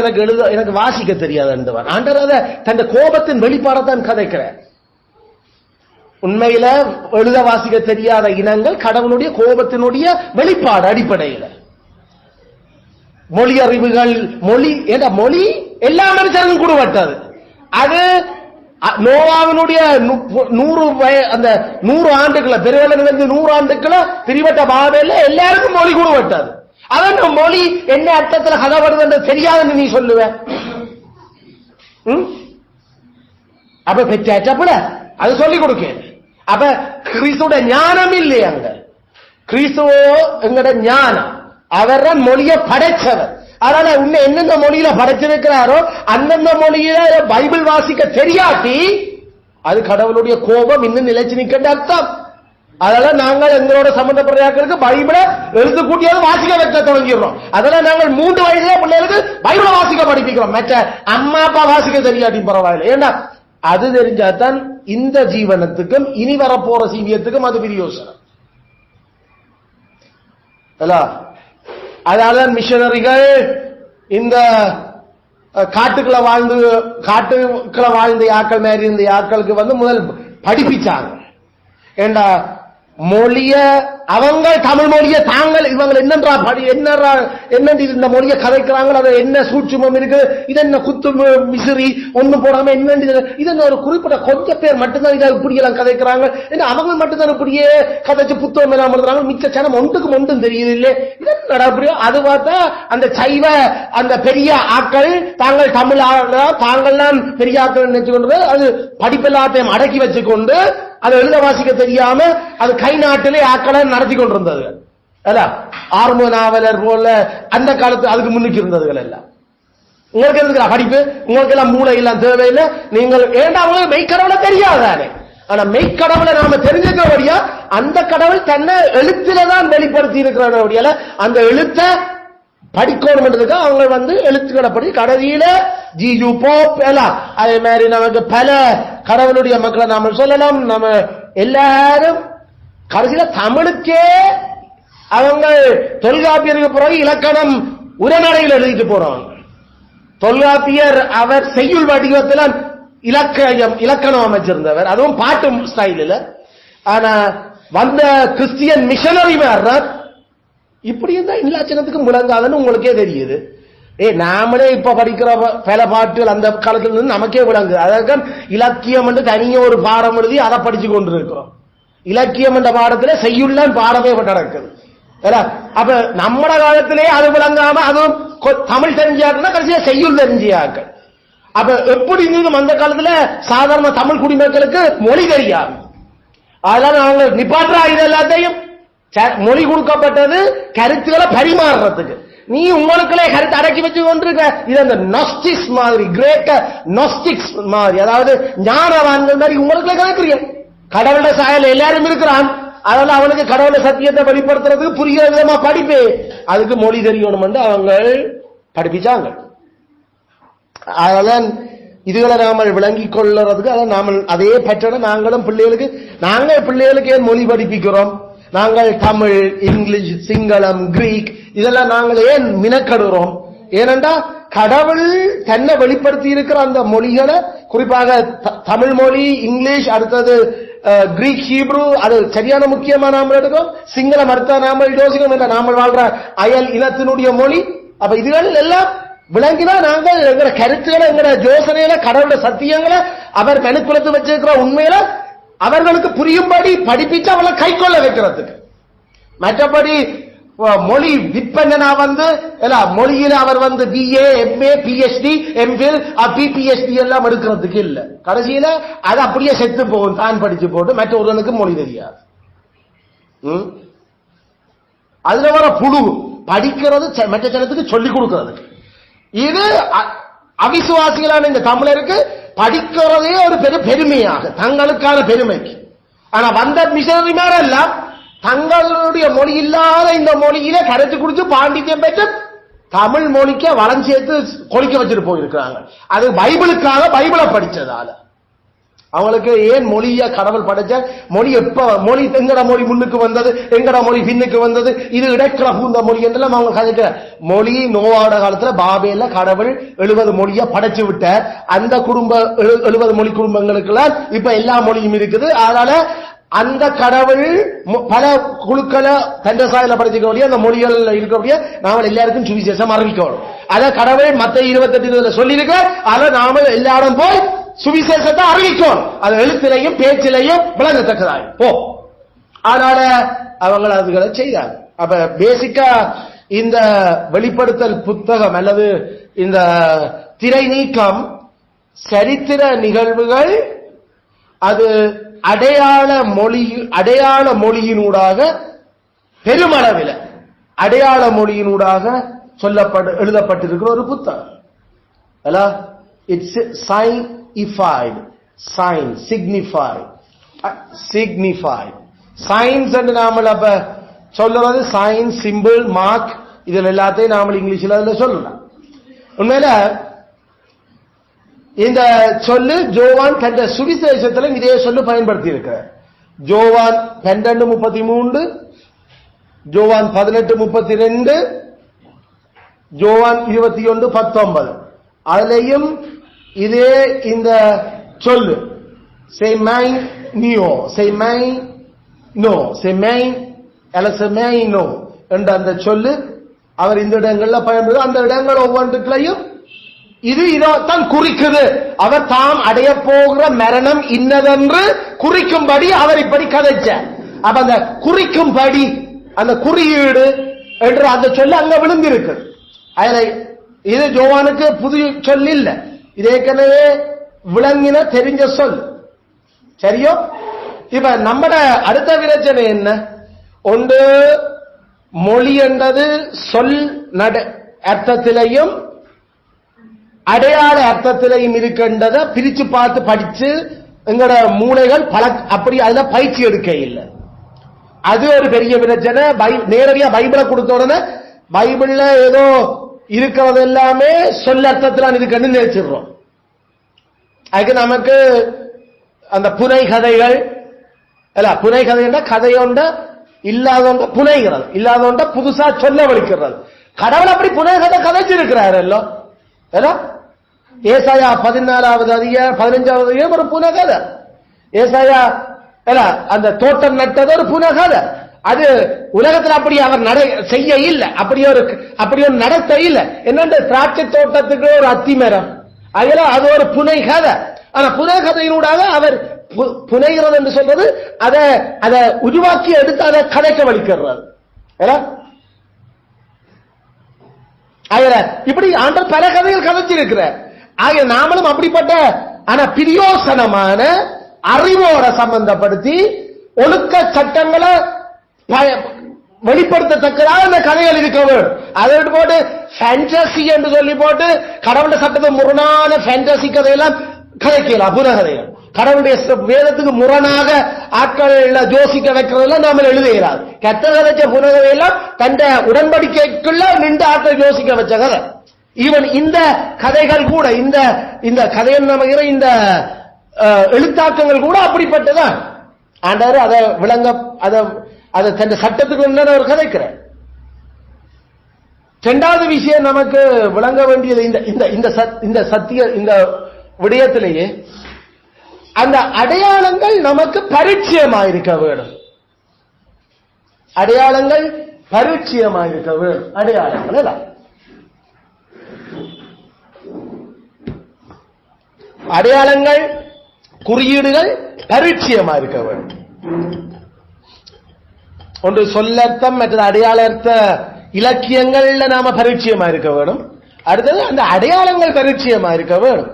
எனக்கு வாசிக்க தெரியாது என்றுவான். ஆண்டவர் தன் கோபத்தின் வெளிப்பாடத்தான் கதைக்கிற. உண்மையில எழுத வாசிக்க தெரியாத இனங்கள் கடவுளுடைய கோபத்தினுடைய வெளிப்பாடு அடிப்படையில். மொழி அறிவுகள் மொழி எல்லா மனுஷருக்கும் கூடுபட்டது. அது நோவாவினுடைய 100 ஆண்டுகள பெருவலிருந்து 100 ஆண்டுகள பிரிவட்ட பாதையில எல்லாருக்கும் மொழி கூடுபட்டது. அதன் மொழி என்ன அர்த்தத்தில் கதப்படுது என்று தெரியாதுன்னு நீ சொல்லுவ. அப்ப பெற்றாச்சப்பட அது சொல்லிக் கொடுக்க. அப்ப கிறிஸ்துவோட ஞானம் இல்லையே அங்க. கிறிஸ்துவோ எங்கட ஞானம், அவர் தான் மொழியை படைச்சவர். அதனால உன்னை எந்தெந்த மொழியில படைச்சிருக்கிறாரோ அந்தந்த மொழியில பைபிள் வாசிக்க தெரியாட்டி அது கடவுளுடைய கோபம் இன்னும் நிலைச்சு நிற்கின்ற அர்த்தம். அதனால நாங்கள் எங்களோட சம்பந்தப்படுற பைபிளை எழுத்து கூட்டியாவது வாசிக்க வைக்க தொடங்கிடுறோம். அதெல்லாம் நாங்கள் 3 வயசுல பிள்ளைகளுக்கு பைபிளை வாசிக்க படிப்பிக்கிறோம். மற்ற அம்மா அப்பா வாசிக்க தெரியாட்டி பரவாயில்லை. ஏன்னா அது தெரிஞ்சாதான் இந்த ஜீவனத்துக்கும் இனி வரப்போற ஜீவியத்துக்கும் அது பிரயோசனம். அதனால மிஷனரிகள் இந்த காட்டுக்குள்ள வாழ்ந்த ஆக்கள் மாதிரி இருந்த ஆக்களுக்கு முதல் படிப்பிச்சாங்க. ஏண்டா மொழிய அவங்க தமிழ் மொழிய தாங்கள் இவங்க என்னன்றா இந்த மொழிய கதைக்கிறாங்க, அது என்ன சூட்சுமம் இருக்கு, இது என்ன குத்து மிசிறி ஒண்ணு போடாம என்ன இது ஒரு குறிப்பிட்ட கொஞ்சம் பேர் மட்டும்தான் இதை இப்படி எல்லாம் கதைக்கிறாங்க, அவங்க மட்டும்தான் இப்படியே கதைச்சு புத்தகம் எல்லாம் எழுதுறாங்க, மிச்ச சனம் ஒன்றுக்கும் ஒன்றும் தெரியுது இல்லை, இது அது பார்த்தா அந்த சைவ அந்த பெரிய ஆக்கள் தாங்கள் தமிழ் தாங்கள் தான் பெரிய ஆக்கள் நினைச்சு கொண்டு அது படிப்பெல்லாத்தையும் அடக்கி வச்சுக்கொண்டு அதை எழுத வாசிக்க தெரியாம அது கை நாட்டிலே ஆக்களை நடத்தி கொண்டிருந்தது. ஆர்ம நாவலர் போல அந்த காலத்து அதுக்கு முன்னுக்கு இருந்ததுகள் எல்லாம். உங்களுக்கு இருக்கிற படிப்பு உங்களுக்கு எல்லாம் மூளை எல்லாம் தேவையில்லை. நீங்கள் ஏண்டா உங்களுக்கு மெய்க்கடவுளை தெரியாதானே. ஆனா மெய்க்கடவுளை நாம தெரிஞ்சுக்கிறபடியா அந்த கடவுள் தன்னை எழுத்துலதான் வெளிப்படுத்தி இருக்கிறபடியால அந்த எழுத்தை படிக்கணும்ன்றதுக்கு அவங்க எழுத்துக்களப்படி கடைசியில ஜிஜு போப் எல்லாம் அதே மாதிரி நமக்கு பல கடவுளுடைய மக்களை நாம சொல்லலாம். நம்ம எல்லாரும் கடைசியில தமிழுக்கே அவங்க தொல்காப்பியருக்கு பிறகு இலக்கணம் உரைநடையில் எழுதிட்டு போறாங்க. தொல்காப்பியர் அவர் செய்யுள் வடிவத்தில் இலக்கணம் அமைச்சிருந்தவர், அதுவும் பாட்டு ஸ்டைலில். ஆனா வந்த கிறிஸ்டியன் மிஷனரி இப்படி இருந்தா இல்லாச்சனத்துக்கு விளங்காதுன்னு உங்களுக்கே தெரியுது. நாமளே இப்ப படிக்கிற பல பாட்டுகள் அந்த காலத்துல இருந்து நமக்கே விளங்குது. அதற்கு இலக்கியம் என்று தனிய ஒரு பாடம் எழுதி அதை படிச்சு கொண்டு இருக்கிறோம். இலக்கியம் என்ற பாடத்துல செய்யுள்ளான் பாடமே நடக்குது. அப்ப நம்மட காலத்திலேயே அது விளங்காம அதுவும் தமிழ் தெரிஞ்சாக்குன்னா கடைசியா செய்யுள் தெரிஞ்சியாக்கள். அப்ப எப்படி இருந்தது அந்த காலத்துல சாதாரண தமிழ் குடிமக்களுக்கு மொழி தெரியாது. அதனால அவங்க நிப்பாற்றா இது எல்லாத்தையும் மொழி கொடுக்கப்பட்டது கருத்துக்களை பரிமாறுறதுக்கு. நீ உங்களுக்குள்ளே கருத்து அடக்கி வச்சு கொண்டிருக்க. இது அந்த நொஸ்டிக்ஸ் மாதிரி, கிரேக்க நொஸ்டிக்ஸ் மாதிரி, அதாவது ஞானவான்கள் மாதிரி உங்களுக்குள்ளே கணக்குறீங்க. கடவுள சாயல் எல்லாரும் இருக்கிறான், அதனால அவனுக்கு கடவுள சத்தியத்தை வெளிப்படுத்துறதுக்கு புரிகிற விதமா படிப்பு, அதுக்கு மொழி தெரியணும் என்று அவங்க படிப்பிச்சாங்க. அதனால இதுகளை நாமல் விளங்கிக் கொள்றதுக்கு அதை நாம அதே பற்றன நாங்களும் பிள்ளைகளுக்கு ஏன் மொழி படிப்பிக்கிறோம்? நாங்கள் தமிழ், இங்கிலீஷ், சிங்களம், கிரீக் இதெல்லாம் நாங்கள் ஏன் மினக்கடுறோம்? ஏனென்றா கடவுள் தன்னை வெளிப்படுத்தி இருக்கிற அந்த மொழிகளை, குறிப்பாக தமிழ் மொழி, இங்கிலீஷ், அடுத்தது கிரீக், ஹீப்ரு, அது சரியான முக்கியமா நாம எடுக்கிறோம். சிங்களம் அடுத்த நாம யோசிக்கணும் என்ற நாம வாழ்ற அயல் இனத்தினுடைய மொழி. அப்ப இதுகள் எல்லாம் விளங்கினா நாங்கள் எங்களை கருத்துக்களை, எங்களை யோசனையில கடவுள சத்தியங்களை அவர் மெனுக்குலத்து வச்சிருக்கிற உண்மையில அவர்களுக்கு புரியும்படி படிப்பிச்சு அவளை கை கொள்ள வைக்கிறதுக்கு. மற்றபடி மொழி விற்பனா மொழியில அவர் BA, MA, PhD, MPhil, PPhD எல்லாம் எடுக்கிறதுக்கு இல்ல. கடைசியில அது அப்படியே செத்து போகும், தான் படிச்சு போட்டு மற்றவர்களுக்கு மொழி தெரியாது. அதுல வர புழு படிக்கிறது மற்ற ஜனத்துக்கு சொல்லிக் கொடுக்கிறது. இது அவிசுவாசிகளான இந்த தமிழருக்கு படிக்கிறதே ஒரு பெருமையாக, தங்களுக்கான பெருமைக்கு. ஆனா வந்த மிஷனரிமார் எல்லாம் தங்களுடைய மொழி இல்லாத இந்த மொழியில கரைச்சு குடிச்சு பாண்டித்யம் பெற்று தமிழ் மொழிக்க வளம் சேர்த்து கொளிக்க வச்சுட்டு போயிருக்கிறாங்க. அது பைபிளுக்காக, பைபிளை படிச்சதால. அவங்களுக்கு ஏன் மொழிய கடவுள் படைச்ச மொழி மொழி எங்கட மொழி முன்னுக்கு வந்தது, எங்கட மொழி பின்னுக்கு வந்தது, இது இடைக்கிற பூந்த மொழி என்றெல்லாம் அவங்க கதைக்கிற மொழி. நோவாட காலத்துல பாபேல கடவுள் 70 மொழிய படைச்சு விட்ட அந்த குடும்ப 70 மொழி குடும்பங்களுக்கு எல்லாம் இப்ப எல்லா மொழியும் இருக்குது. அதனால அந்த கடவுள் பல குழுக்களை தண்டசாலையில படைச்சிக்க அந்த மொழிகள் இருக்கக்கூடிய நாம எல்லாருக்கும் சுவிசேஷம் அறிவிக்கணும். அத கடவுள் மத்த 28 சொல்லியிருக்க. அதை நாம எல்லாரும் போய் சுவிசேஷத்தை அறிவிக்கணும். அது எழுத்திலையும் பேச்சிலையும் விளங்கத்தக்கதாய் போ. அதனால அவங்க அதுகளை செய்தாங்க. அப்ப பேசிக்கா இந்த வெளிப்படுத்தல் புத்தகம் அல்லது இந்த திரை நீக்கம் சரித்திர நிகழ்வுகள், அது அடையாள மொழியினூடாக பெருமளவில் அடையாள மொழியினூடாக எழுதப்பட்டிருக்கிற ஒரு புத்தகம். இட்ஸ் signified சயின்ஸ் என்று நாம அப்ப சொல்றது சயின்ஸ், சிம்பிள், மார்க், இதுல எல்லாத்தையும் நாம இங்கிலீஷ்ல சொல்லலாம். உண்மையில இந்த சொல்லு ஜோவான் தந்த சுவிசேஷத்திலும் இதே சொல்லு பயன்படுத்தி இருக்கிறார். ஜோவான் 12:33, ஜோவான் 18:32, ஜோவான் 21:19 அதுலயும் இதே இந்த சொல்லு செமைனியோ செமைனோ செமைனோ என்ற அந்த சொல்லு அவர் இந்த இடங்கள்ல பயன்படுது. அந்த இடங்கள் ஒவ்வொன்றுகளையும் இது இதான் குறிக்குது. அவர் தாம் அடைய போகிற மரணம் இன்னதென்று குறிக்கும்படி அவர் இப்படி கதைச்சார். அப்ப அந்த குறிக்கும்படி அந்த குறியீடு என்று அந்த சொல்ல அங்க விழுந்திருக்கு. இது யோவானுக்கு புது சொல் இல்ல, இது ஏற்கனவே விளங்கின தெரிஞ்ச சொல். சரியோ? இப்ப நம்மட அடுத்த பிரச்சனை என்ன? ஒன்று மொழி என்றது சொல் அர்த்தத்திலையும் அடையாள அர்த்தத்திலையும் இருக்கின்றத பிரிச்சு பார்த்து படிச்சு எங்கட மூளைகள் அப்படி அதுல பயிற்சி எடுக்க இல்லை. அது ஒரு பெரிய பிரச்சனை. நேரடியா பைபிளை கொடுத்த உடனே பைபிள்ல ஏதோ இருக்கிறது எல்லாமே சொல் அர்த்தத்தில் இருக்குன்னு நினைச்சிடுறோம். அதுக்கு நமக்கு அந்த புனை கதைகள் புனை கதைன்னா கதையொண்ட இல்லாதொண்ட புனைகிறது, இல்லாதொண்ட புதுசா சொல்ல வலிக்கிறது. கடவுள் அப்படி புனை கதை கதைச்சிருக்கிறார். ஏசாயா 14வது அதிகாரம் 15வது அதிகாரம் ஒரு புனை கதை. ஏசாயா அந்த தோட்டம் நட்டது ஒரு புனை கதை. அது உலகத்தில் அப்படி அவர் செய்ய இல்லை, அப்படி ஒரு நடத்த இல்லை. என்னென்ன திராட்சை தோட்டத்துக்கு ஒரு அத்திமரம், அது ஒரு புனை கதை. ஆனா புனை கதையினூடாக அவர் புனைகிறது என்று சொல்றது அதை உருவாக்கி எடுத்து அதை கதைக்க வலிக்கிறது. இப்படி ஆண்டவர் பல கதைகள் கதைச்சிருக்கிறார். ஆகிய நாமளும் அப்படிப்பட்ட ஆனா பிரியோசனமான அறிவோட சம்பந்தப்படுத்தி ஒழுக்க சட்டங்களை வெளிப்படுத்தத்தக்கதாக அந்த கதைகள் இருக்க வேண்டும். அதை போட்டு ஃபேண்டசி என்று சொல்லி போட்டு கடவுளுடைய சட்டத்தை முரணான ஃபேண்டசி கதையெல்லாம் கதைக்கலாம். புனகதைகள் கடவுளுடைய வேதத்துக்கு முரணாக ஆட்கள் ஜோசிக்க வைக்கிறதெல்லாம் நாம எழுத இயலாது. கத்தர் கதைச்ச புனகதையெல்லாம் தந்த உடன்படிக்கைக்குள்ள நின்று ஆட்கள் யோசிக்க வச்ச கதை. ஈவன் இந்த கதைகள் கூட இந்த கதையில் நமக்கு இந்த எழுத்தாக்கங்கள் கூட அப்படிப்பட்டதான். ஆண்டவர் அதை விளங்க அதை தன் சட்டத்துக்கு ஒரு கதைக்கிறார். இரண்டாவது விஷயம் நமக்கு விளங்க வேண்டியது இந்த சத்திய இந்த விடயத்திலேயே அந்த அடையாளங்கள் நமக்கு பரிச்சயமாயிருக்க வேண்டும். அடையாளங்கள் பரிச்சயமாயிருக்க வேண்டும். அடையாளங்கள் அடையாளங்கள் குறியீடுகள் பரிச்சயமாயிருக்க வேண்டும். ஒன்று சொல்லர்த்தம் மற்றது அடையாளர்த்த இலக்கியங்கள்ல நாம பரிச்சயமா இருக்க வேணும். அடுத்தது அந்த அடையாளங்கள் பரிச்சயமா இருக்க வேணும்.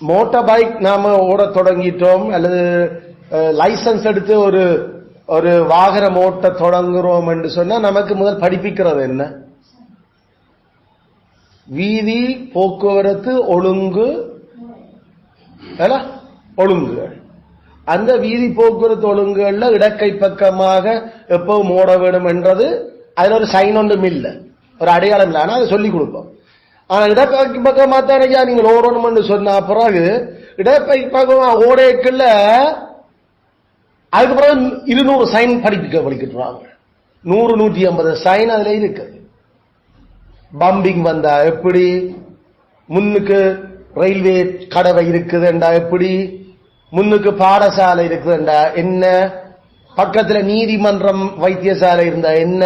மோட்டார் பைக் நாம ஓட தொடங்கிட்டோம் அல்லது லைசன்ஸ் எடுத்து ஒரு வாகனம் ஓட்ட தொடங்குறோம் என்று சொன்னா நமக்கு முதல் படிப்பிக்கிறது என்ன? வீதி போக்குவரத்து ஒழுங்குகள். அந்த வீதி போக்குவரத்து ஒழுங்குகள்ல இடக்கை பக்கமாக எப்பவும் ஓட வேண்டும் என்றது அதுல ஒரு சைன் ஒன்றும் இல்லை, ஒரு அடையாளம் இல்லை. ஆனா அதை சொல்லிக் கொடுப்போம். ஆனா இடக்கை பக்கமா தானே நீங்கள் ஓடணும்னு சொன்ன பிறகு இடக்கை பக்கமா ஓடைக்குள்ள அதுக்கு பிறகு 200 சைன் படிக்கிறாங்க. 100-150 சைன் அதுல இருக்கு. பம்பிங் வந்தா எப்படி, முன்னுக்கு ரயில்வே கடவை இருக்குதுண்டா எப்படி, முன்னுக்கு பாடசாலை இருக்குதுண்டா என்ன, பக்கத்துல நீதிமன்றம் வைத்தியசாலை இருந்தா என்ன,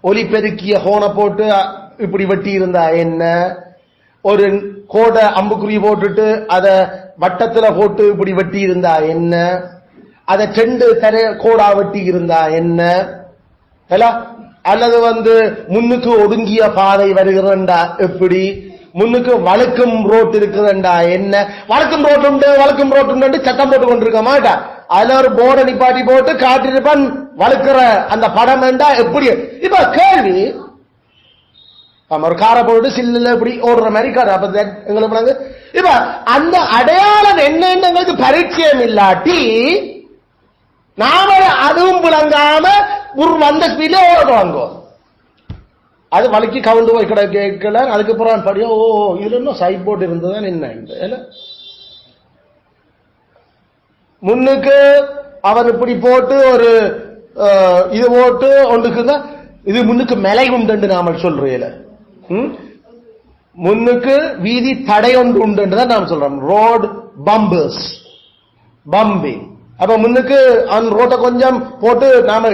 ஒலிபெருக்கிய ஹோனை போட்டு இப்படி வெட்டி இருந்தா என்ன, ஒரு கோடை அம்புக்குறி போட்டுட்டு அத வட்டத்துல போட்டு இப்படி வெட்டி இருந்தா என்ன, அதை 2 கோடா வெட்டி இருந்தா என்ன, அல்லது முன்னுக்கு ஒடுங்கிய பாதை வருகிறண்டா எப்படி, முன்னுக்கு வழுக்கும் ரோட் இருக்குதுண்டா என்ன. வழுக்கும் ரோட்டு உண்டு சட்டம் போட்டு கொண்டிருக்க மாட்டா. அதுல ஒரு போர்டை நிப்பாட்டி போட்டு காட்டிருப்பான் வழுக்கிற அந்த படம் வேண்டா எப்படி. இப்ப கேள்வி, ஒரு காரை போட்டு சில்ல இப்படி ஓடுற மாதிரி கார். அப்ப எங்களுக்கு இப்ப அந்த அடையாளம் என்னன்னு எங்களுக்கு பரிச்சயம் இல்லாட்டி நாம அதுவும் விளங்காம ஒரு வந்த ஸ்பீட்ல ஓடுவாங்க. அது வலிக்கு கவுண்டு போய் கேட்கல. அதுக்கப்புறம் படியா இதுல இன்னும் சைட் போர்டு இருந்ததுதான் என்ன. முன்னுக்கு அவர் இப்படி போட்டு இது போட்டு ஒன்றுக்குங்க இது முன்னுக்கு மலை உண்டு நாம சொல்றேன், முன்னுக்கு வீதி தடை ஒன்று உண்டு நாம் சொல்றோம். Road bumpers, pumping. அப்ப முன்னுக்கு அந்த ரோட்டை கொஞ்சம் போட்டு நாம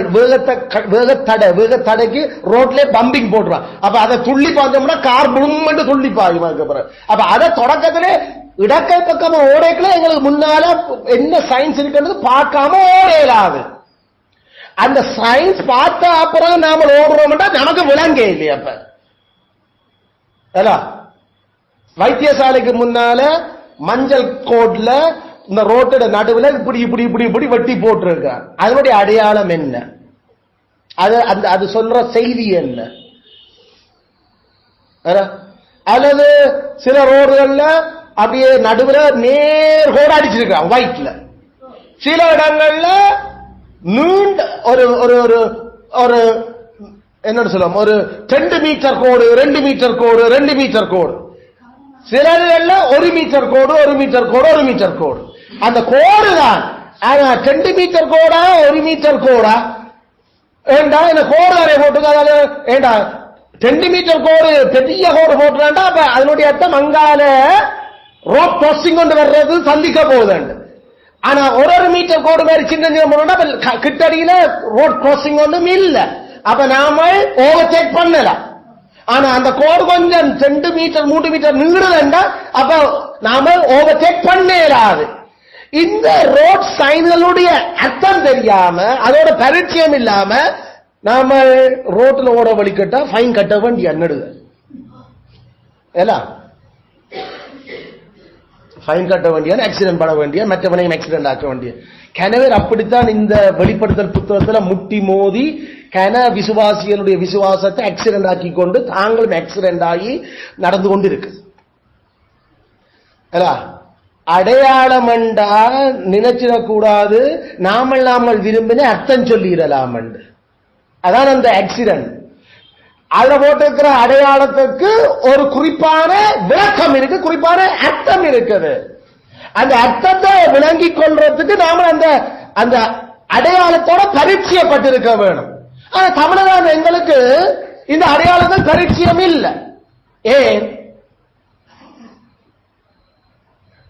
வேகத்தடைக்கு ரோட்ல பம்பிங் போட்டுருவோம். அப்ப அதை துள்ளி பார்த்தோம்னா கார் புழும் துள்ளி பாயும். அப்ப அதை தொடக்கத்திலே இடக்கை பக்கமா ஓடைக்குள்ள எங்களுக்கு முன்னால என்ன சயின்ஸ் இருக்குன்றது பார்க்காம ஓடையிலாது. அந்த சயின்ஸ் பார்த்த அப்புறம் நாம ஓடுறோம்னா நமக்கு விளங்க இல்லையா? அப்ப வைத்தியசாலைக்கு முன்னால மஞ்சள் கோட்ல இந்த ரோட்டோட நடுவில் இப்படி இப்படி இப்படி இப்படி வெட்டி போட்டிருக்க, அதனுடைய அடையாளம் என்ன? அது சொல்ற செய்தி என்ன? அல்லது சில ரோடுகள்ல அப்படியே நடுவில் நேர் கோடு அடிச்சிருக்கான் ஒயிட்ல, சில இடங்கள்ல நீண்ட ஒரு ஒரு ஒரு என்ன சொல்லுவோம், ஒரு 2 மீட்டர் கோடு, 2 மீட்டர் கோடு, 2 மீட்டர் கோடு, சிலர்கள் 1 மீட்டர் கோடு, 1 மீட்டர் கோடு, 1 மீட்டர் கோடு. அந்த கோடு தான் 2 மீட்டர் கோடா 1 மீட்டர் கோடா? ஏண்டா இந்த கோடு வரை போட்டு ஏண்டா 2 மீட்டர் கோடு பெரிய கோடு போட்டுறாண்டா, அப்ப அதனுடைய அர்த்தம் அங்கால ரோட் கிராசிங் கொண்டு வர்றது சந்திக்க போகுது. ஆனா 1 மீட்டர் கோடு மாதிரி சின்ன கிட்டடியில ரோட் கிராசிங் ஒன்றும் இல்ல. அப்ப நாம ஓவர்டேக் பண்ணலாம். ஆனா அந்த கோடு கொஞ்சம் 2 மீட்டர் 3 மீட்டர் நின்றுதா, அப்ப நாம ஓவர்டேக் பண்ணலாது. இந்த ரோட் சைன்களுடைய அர்த்தம் தெரியாம, அதோட பரிச்சயம் இல்லாம நாம ரோட்ல ஓட வழிகட்டா ஃபைன் கட்ட வேண்டிய என்னடுது ஃபைன் கட்ட வேண்டிய, ஆக்சிடென்ட் பண்ண வேண்டிய, மற்றவனையும் ஆக்சிடென்ட் ஆக்க வேண்டிய. கனவே அப்படித்தான் இந்த வெளிப்படுத்தல் புத்தகத்துல முட்டி மோதி கன விசுவாசிகளுடைய விசுவாசத்தை ஆக்சிடென்ட் ஆக்கி கொண்டு தாங்களும் ஆக்சிடென்ட் ஆகி நடந்து கொண்டு இருக்கு. அடையாளம் என்றா நினைச்சிடக்கூடாது, நாமல் விரும்பின அர்த்தம் சொல்லிடலாம். அதான் அந்த ஆக்சிடென்ட். அதுல போட்டிருக்கிற அடையாளத்துக்கு ஒரு குறிப்பான விளக்கம் இருக்கு, குறிப்பான அர்த்தம் இருக்குது. அந்த அர்த்தத்தை விளங்கிக் கொள்றதுக்கு நாம அந்த அடையாளத்தோட பரிச்சயப்பட்டிருக்க வேணும். ஆனா தமிழக எங்களுக்கு இந்த அடையாளங்கள் பரிச்சயம் இல்லை. ஏன்?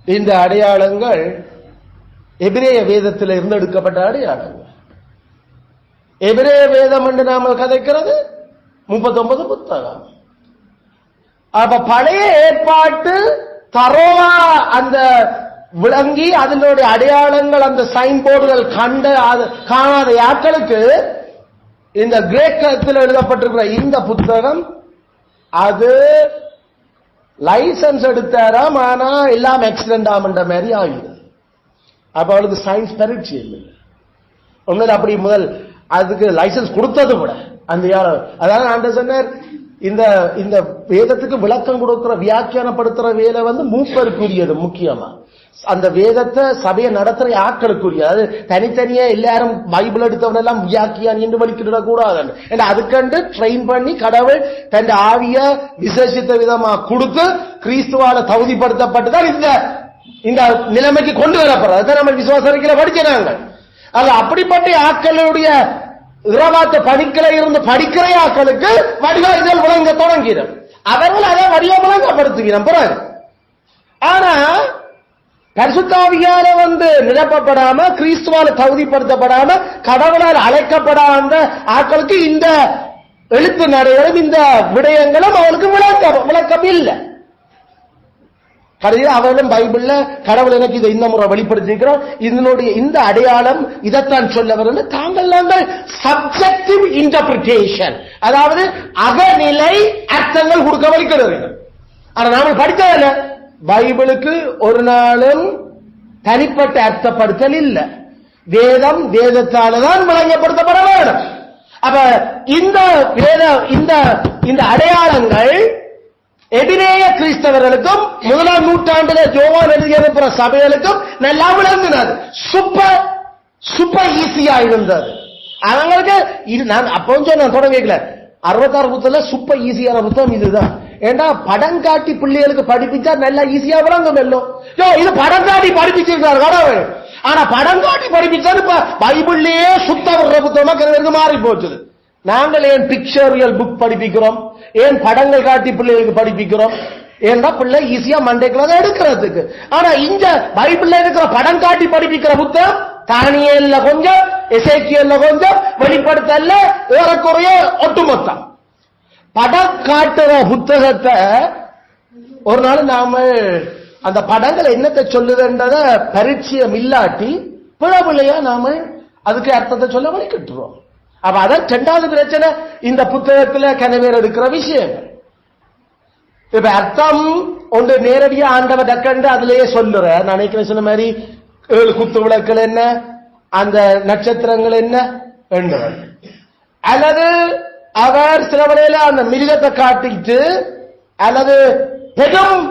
இந்த அடையாளங்கள் எபிரேய வேதத்தில் இருந்து எடுக்கப்பட்ட அடையாளங்கள். எபிரேய வேதம் என்று நாம கதைக்கிறது 39 புத்தகம். அப்ப பழைய ஏற்பாட்டு தரோவா அந்த விளங்கி அதனுடைய அடையாளங்கள் அந்த சைன் போர்டுகள் காணாத யாக்களுக்கு இந்த கிரேக்கத்தில் எழுதப்பட்டிருக்கிற இந்த புத்தகம் அது லைசன்ஸ் எடுத்தாராம், ஆனா எல்லாம் ஆக்சிடென்ட் ஆமன்ற மாதிரி ஆகிடுது. அப்ப அவளுக்கு சயின்ஸ் பரீட்சை இல்லை. உண்மையில அப்படி முதல் அதுக்கு லைசன்ஸ் கொடுத்தது விட அந்த அதாவது நான் சொன்னார், இந்த வேதத்துக்கு விளக்கம் கொடுக்கிற வியாக்கியானப்படுத்துற வேலை மூப்பருக்குரியது. முக்கியமா அந்த வேதத்தை சபையை நடத்துற ஆட்களுக்குரிய, அது தனித்தனியா எல்லாரும் பைபிள் எடுத்தவன் எல்லாம் வியாக்கியான் என்று வலிக்கிட கூடாது. அதுக்கண்டு ட்ரெயின் பண்ணி கடவுள் தன் ஆவிய விசேஷித்த விதமா கொடுத்து கிறிஸ்துவால தகுதிப்படுத்தப்பட்டுதான் இந்த நிலைமைக்கு கொண்டு வரப்படுறது. நம்ம விசுவாச அறிக்கையில படிக்கிறாங்க. அது அப்படிப்பட்ட ஆட்களுடைய இரவாத்த படிக்கிற இருந்து படிக்கிற ஆட்களுக்கு வடிவங்கள் விளங்க தொடங்கிறோம். அவர்கள் அதை வடிவம் விளங்கப்படுத்துகிறோம் பிறகு. ஆனா பரிசுத்தாவியால நிரப்பப்படாம கிறிஸ்துவால தகுதிப்படுத்தப்படாம கடவுளால் அழைக்கப்படாத ஆட்களுக்கு இந்த எழுத்து நடைகளும் இந்த விடயங்களும் அவளுக்கு விளக்கம் இல்லை. கடையில் அவர்களும் பைபிள்ல கடவுள் எனக்கு இதை இந்த முறை வெளிப்படுத்திக்கிறோம், இதனுடைய இந்த அடையாளம் இதைத்தான் சொல்ல தாங்கள் சப்ஜெக்டிவ் இன்டர்பிரிட்டேஷன், அதாவது அகநிலை அர்த்தங்கள் கொடுக்க வலிக்கிறது. ஆனா நாம படித்ததில்லை, பைபிளுக்கு ஒரு நாளும் தனிப்பட்ட அர்த்தப்படுத்தல் இல்லை. வேதம் வேதத்தால்தான் விளங்கப்படுத்தப்பட வேண்டும். அப்ப இந்த அடையாளங்கள் எபிரேய கிறிஸ்தவர்களுக்கும் 1ஆம் நூற்றாண்டுல யோவான் எழுதியிருக்கிற சபைகளுக்கும் நல்லா விளங்கினது. சூப்பர் ஈஸியா இருந்தது அவங்களுக்கு. நான் அப்போ நான் தொடங்கல 66 புத்தகத்துல சூப்பர் ஈஸியான புத்தகம் இதுதான். ஏண்டா படம் காட்டி பிள்ளைகளுக்கு படிப்பிச்சா நல்லா ஈஸியா விளங்கும். இது படம் காட்டி படிப்பிச்சா படிப்பிச்சிருக்காரு கடவுள். ஆனா படம் காட்டி படிப்பிச்சாரு. இப்ப பைபிள்லயே சுத்த வர்ற புத்தகமா மாறி போச்சு. நாங்கள் ஏன் பிக்சரியல் புக் படிப்பிக்கிறோம், ஏன் படங்கள் காட்டி பிள்ளைகளுக்கு படிப்பிக்கிறோம்? ஏன்னா பிள்ளை ஈஸியா மண்டைக்குள்ள எடுக்கிறதுக்கு. ஆனா இந்த பைபிள்ல இருக்கிற படம் காட்டி படிப்பிக்கிற புத்தகம் தானியேல்ல கொஞ்சம், எசேக்கியேல்ல கொஞ்சம், வெளிப்படுத்தல்ல ஏறக்குறைய ஒட்டுமொத்தம். படம் காட்டுற புத்தகத்தை ஒரு நாள் நாம அந்த படங்கள் என்னத்தை சொல்லுதுன்றத பரிச்சயம் இல்லாட்டி பிழையா நாம அதுக்கு அர்த்தத்தை சொல்ல வழிகட்டுறோம். அப்ப அதான் இரண்டாவது பிரச்சனை இந்த புத்தகத்துல கனவேர் எடுக்கிற விஷயங்கள். இப்ப அர்த்தம் ஒன்று நேரடியா ஆண்டவர் டக்கண்டு அதுலயே சொல்லுற. நான் நினைக்கிறேன் சொன்ன மாதிரி 7 குத்து விளக்குகள் என்ன, அந்த நட்சத்திரங்கள் என்ன என்றவர், அல்லது அவர் சில வழியில அந்த மிருகத்தை காட்டிட்டு, அல்லது பெரும்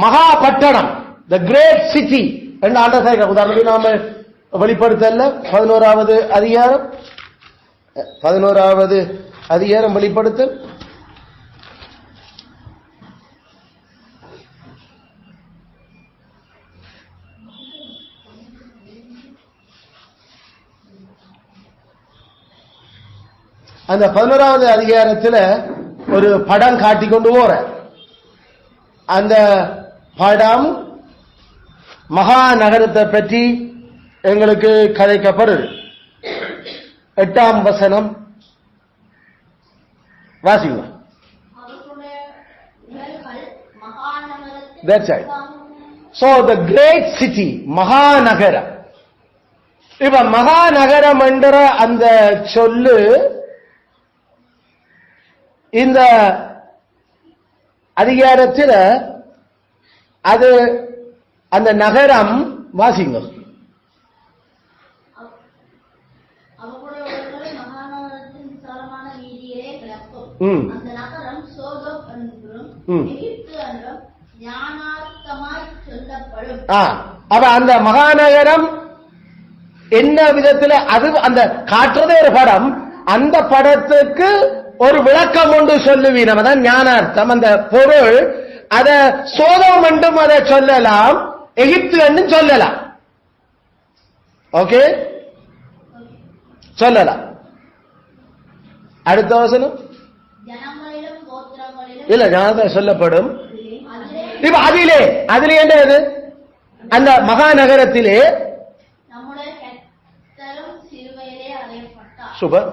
மகா பட்டணம், த கிரேட் சிட்டி என்று ஆண்டவர் உதாரணத்துக்கு நாம வெளிப்படுத்தல 11வது அதிகாரம் வெளிப்படுத்தல் அந்த 11வது அதிகாரத்தில் ஒரு படம் காட்டி கொண்டு போற. அந்த படம் மகா நகரத்தை பற்றி எங்களுக்கு கதைக்கப்படுது. 8ஆம் வசனம் வாசிங்க. That's right. So the great city, மகாநகரம். இப்ப மகாநகரம் என்ற அந்த சொல்லு இந்த அதிகாரத்தில் அது அந்த நகரம் வாசிங்க. அப்ப அந்த மகாநகரம் என்ன விதத்தில் அது அந்த காட்டுறதே ஒரு படம், அந்த படத்துக்கு ஒரு விளக்கம் ஒன்று சொல்லுவீனம். அதான் ஞானார்த்தம். அந்த பொருள் அத சோதம் என்றும் அதை சொல்லலாம், எகிப்து என்றும் சொல்லலாம். ஓகே, சொல்லலாம். அடுத்த வசனம் இல்ல ஞானத்தை சொல்லப்படும். இப்ப அதிலே என்னது, அந்த மகாநகரத்திலே சூப்பர்.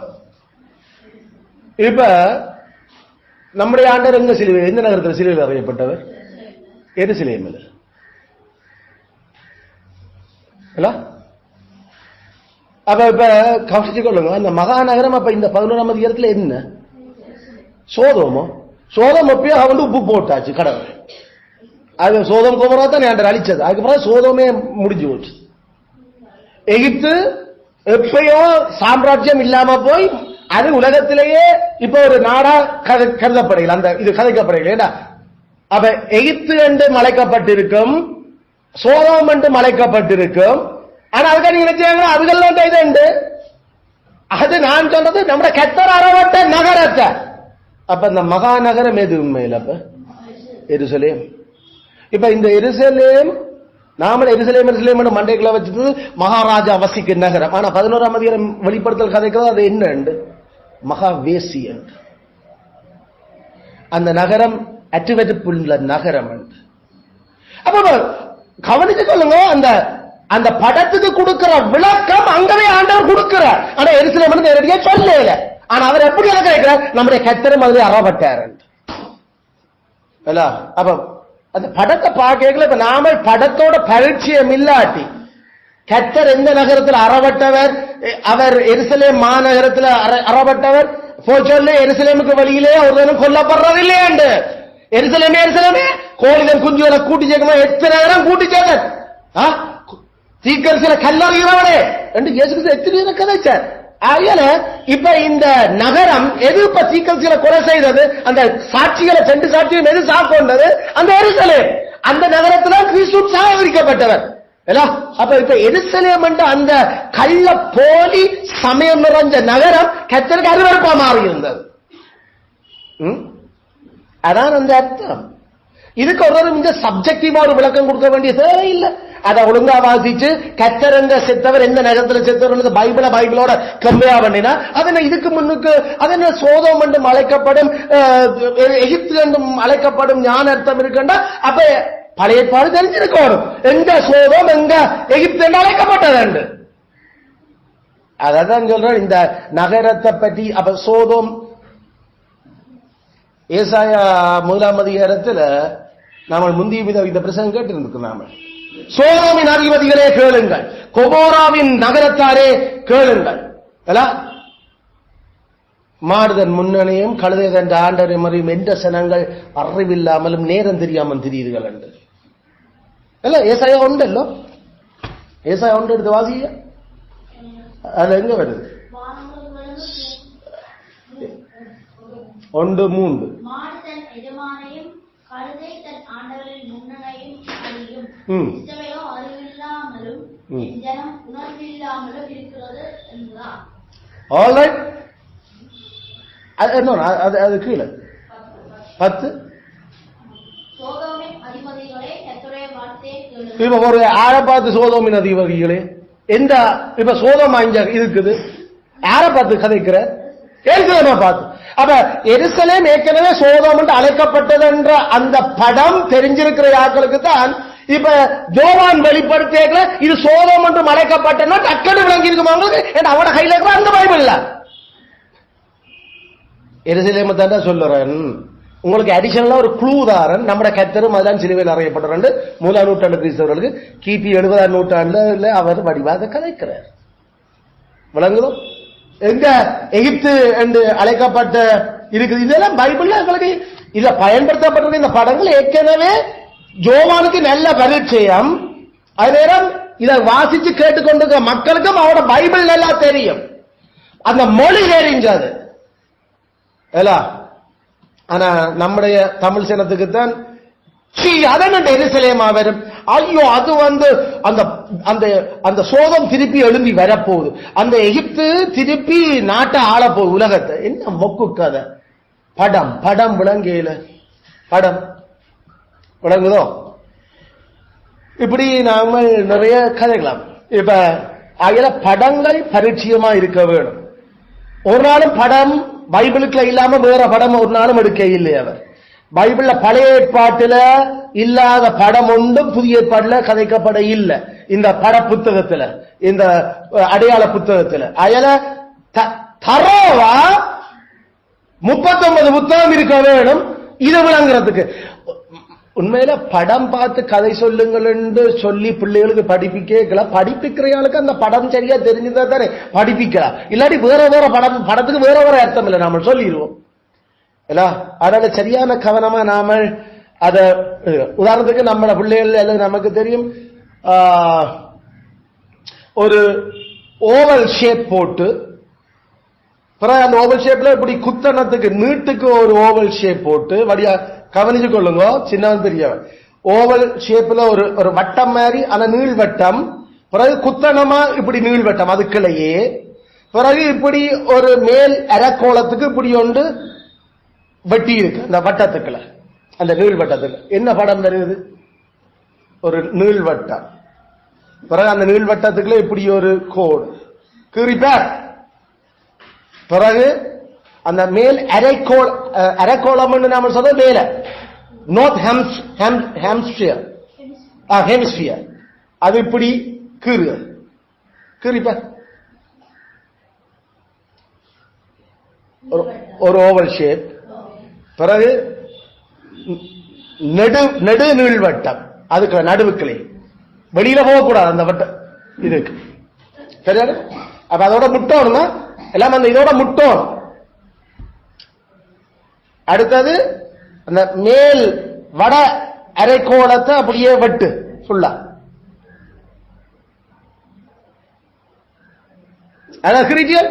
இப்ப நம்முடைய ஆண்டவர் எங்க சிலுவை, எந்த நகரத்தில் சிலுவையில் அறையப்பட்டவர்? எருசலேமில். அப்ப இப்ப கவனிச்சு கொள்ளுங்க, அந்த மகாநகரம் அப்ப இந்த 11ஆம் அதிகாரத்தில் என்ன? சோதோமோ? சோதம் எப்பயோ அவன் உப்பு போட்டாச்சு கடவுள். அது சோதம் குமரா தான் ஆண்டவர் அழிச்சது. அதுக்கப்புறம் சோதமே முடிஞ்சு போச்சு. எகிப்து எப்பயோ சாம்ராஜ்யம் இல்லாம போய் அது உலகத்திலேயே இப்ப ஒரு நாடா கருதப்படுகிறது. அந்த இது கதைக்கப்படுகிறது. அப்ப எகிப்து என்று மலைக்கப்பட்டிருக்கும், சோதம் என்று மலைக்கப்பட்டிருக்கும். ஆனா அதுக்கு நீங்க நினைச்சாங்க அதுக்கெல்லாம் இது உண்டு. அது நான் சொல்றது நம்முடைய கர்த்தர் அறவட்ட நகரத்தை. அப்ப இந்த மகாநகரம் எது உண்மையில்? அப்ப எருசலேம். இப்ப இந்த எருசலேம் நாம எருசலேம் மண்டைக்குள்ள வச்சுட்டு மகாராஜா வசிக்க நகரம். ஆனா 11ஆம் அதிகாரம் வெளிப்படுத்தல் கதைக்கிறது அது என்ன? மகாவேசி என்று. அந்த நகரம் அற்றுவெற்றுப்புள்ள நகரம் என்று. அப்ப கவனிச்சு கொள்ளுங்க, அந்த அந்த படத்துக்கு கொடுக்கிற விளக்கம் அங்கவே ஆண்டவர் கொடுக்கிறார். ஆனா எருசலேம் நேரடியா சொல்லல. ஆனா அவர் எப்படி கேட்கிறார்? நம்முடைய கர்த்தரும் அதில் அறப்பட்டார். அப்ப அந்த படத்தை பார்க்கல. இப்ப நாம படத்தோட பரிச்சயம் இல்லாட்டி கர்த்தர் எந்த நகரத்தில் அறப்பட்டவர், அவர் எருசலேம் மாநகரத்தில் அறப்பட்டவர் போய் சொல்லு. எருசலேமுக்கு வழியிலே ஒருவனும் கொல்லப்படுறது இல்லையாண்டு. எருசலேமே கோழிகள் குஞ்சுகளை கூட்டி சேர்க்கமா எத்தனை நேரம் கூட்டி சேர்க்க தீக்கரிசில கல்லறிகிறவனே என்று இயேசு எத்தனை கதைச்சார். ஆகையால இப்ப இந்த நகரம் எது இப்ப தீக்கரிசில கொலை செய்தது, அந்த சாட்சிகளை 2 சாட்சியும் எது சாக்கொண்டது? அந்த எருசலேம். அந்த நகரத்துல கிறிஸ்து சாகரிக்கப்பட்டவர். அப்ப இப்ப எருசலேம் என்ற அந்த கள்ள போலி சமயம் நிறைஞ்ச நகரம் கர்த்தருக்கு அருவருப்பா மாறி இருந்தது. அதான் அந்த அர்த்தம். இதுக்கு ஒரு இந்த சப்ஜெக்டிவா ஒரு விளக்கம் கொடுக்க வேண்டிய தேவையில்லை. அதை ஒழுங்கா வாசிச்சு கத்தரங்க செத்தவர் எந்த நகரத்துல செத்தவர் பைபிளோட கம்பேர் பண்ணினா அதனை இதுக்கு முன்னுக்கு அதனை சோதோம் என்றும் அழைக்கப்படும் எகிப்து என்றும் அழைக்கப்படும் ஞான அர்த்தம் இருக்குண்டா அப்ப பழைய ஏற்பாடு தெரிஞ்சிருக்கணும் எங்க சோதோம் எங்க எகிப்து என்று அழைக்கப்பட்டது. அதான் சொல்றேன் இந்த நகரத்தை பற்றி. அப்ப சோதோம் ஏசாயா 1 அதிகாரத்தில் நாம முந்திய இந்த பிரசங்கம் கேட்டிருந்தோம். நாம சோதோமின் அதிபதிகளே கேளுங்கள், கொமோராவின் நகரத்தாரே கேளுங்கள். மாறுதன் முன்னணியும் கழுதைதன் ஆண்டரை மறியும் என்ற சனங்கள் அறிவில்லாமலும் நேரம் தெரியாமல் திரியுதுகள் என்று ஏசாயா உண்டല്ലോ. ஏசாயா உண்டு எடுத்து வாசிய அது எங்க வருது? 1:3 அது கீழே 10 இப்ப ஒரு ஆற பார்த்து சோதோமின் அதிபதிகளே எந்த இப்ப சோதோமா இங்க இருக்குது யார பார்த்து கதைக்கிற? எருசலேமை பார்த்து. அப்ப எருசலேம் ஏற்கனவே சோதோம் என்று அழைக்கப்பட்டது என்ற அந்த படம் தெரிஞ்சிருக்கிற யாக்களுக்கு தான் இப்ப யோவான் வெளிப்படுத்த இது சோதோம் என்று அழைக்கப்பட்டனா டக்குனு விளங்கி இருக்குமா அவட கையில இருக்கிற அந்த பைபிள் இல்ல. எருசலேமை தான் சொல்லுறேன். உங்களுக்கு அடிஷனலா ஒரு க்ளூ தாரன். நம்ம கர்த்தரும் அதான் சிலுவையில் அறையப்பட்ட 3ஆம் நூற்றாண்டு கிறிஸ்தவர்களுக்கு கிபி 70ஆம் நூற்றாண்டுல அவர் வடிவாக கதைக்கிறார். விளங்குதோ? எங்க எகிப்து என்று அழைக்கப்பட்ட இருக்குது. இதெல்லாம் பைபிள்ல எங்களுக்கு இதுல பயன்படுத்தப்பட்டிருக்க இந்த படங்கள் ஏற்கனவே யோவானுக்கு நல்ல பரிச்சயம். அது நேரம் இதை வாசிச்சு கேட்டுக்கொண்டிருக்கிற மக்களுக்கும் அவரோட பைபிள் நல்லா தெரியும், அந்த மொழி தெரிஞ்சது. ஆனா நம்முடைய தமிழ் சினத்துக்கு தான் அதன் எருசலேமா வரும். ஐயோ அது அந்த சோதம் திருப்பி எழும்பி வரப்போகுது, அந்த எகிப்து திருப்பி நாட்டை ஆள போகுது உலகத்தை. என்ன மொக்கு கதை? படம் படம் விளங்கையில படம் விளங்குதோ? இப்படி நாம நிறைய கதைகளாம். இப்ப அதுல படங்கள் பரிச்சயமா இருக்க வேணும். ஒரு நாளும் படம் பைபிளுக்குள்ள இல்லாம வேற படம் ஒரு நாளும் எடுக்க இல்லை. அவர் பைபிள்ல பழைய ஏற்பாட்டுல இல்லாத படம் ஒன்றும் புதிய ஏற்பாட்டுல கதைக்கப்பட இல்லை. இந்த பட புத்தகத்துல, இந்த அடையாள புத்தகத்துல அயல தரோவா 39 புத்தகம் இருக்க வேணும் இது விளங்குறதுக்கு. உண்மையில படம் பார்த்து கதை சொல்லுங்கள் என்று சொல்லி பிள்ளைகளுக்கு படிப்பிக்கிறவங்களுக்கு அந்த படம் சரியா தெரிஞ்சுதா தானே படிப்பிக்கலாம். இல்லாட்டி வேற வேற படத்துக்கு வேற வேற அர்த்தம் இல்லை, நாம சொல்லிடுவோம். அதனால சரியான கவனமா நாம அத உதாரணத்துக்கு நம்ம பிள்ளைகள் நமக்கு தெரியும், ஒரு ஓவல் ஷேப் போட்டு பிறகு அந்த ஓவல் ஷேப்ல இப்படி குத்தனத்துக்கு நீட்டுக்கு ஒரு ஓவல் ஷேப் போட்டு வடியா கவனிச்சு கொள்ளுங்க. சின்னவன் பெரியவன் ஓவல் ஷேப்ல ஒரு வட்டம் மாதிரி அந்த நீள்வட்டம், பிறகு குத்தனமா இப்படி நீள்வட்டம் அதுக்குள்ளேயே, பிறகு இப்படி ஒரு மேல் அரைக்கோளத்துக்கு இப்படி ஒன்று வெட்டி இருக்கு அந்த வட்டத்துக்குள்ள. அந்த நீள்வட்டத்துக்கு என்ன படம் வருது? ஒரு நீள்வட்டம். பிறகு அந்த நீள்வட்டத்துக்குள்ள இப்படி ஒரு கோடு கீறிப்பார். பிறகு அந்த மேல் அரைக்கோளம் நாம சொல்ற மேல நார்த் ஹெமிஸ்பியர் அது இப்படி கீறிப்ப ஒரு ஓவல் ஷேப். பிறகு நெடு நீள்வட்டம் அதுக்கு நடுவுக்களே வெளியில போகக்கூடாது அந்த வட்டம் இதுக்கு சரியா? அப்ப அதோட முட்டோணுமா எல்லாம் அந்த இதோட முட்டோணும். அடுத்தது அந்த மேல் வட அரைக்கோளத்தை அப்படியே வெட்டு ஃபுல்லா. அதான் கிரிட்டியல்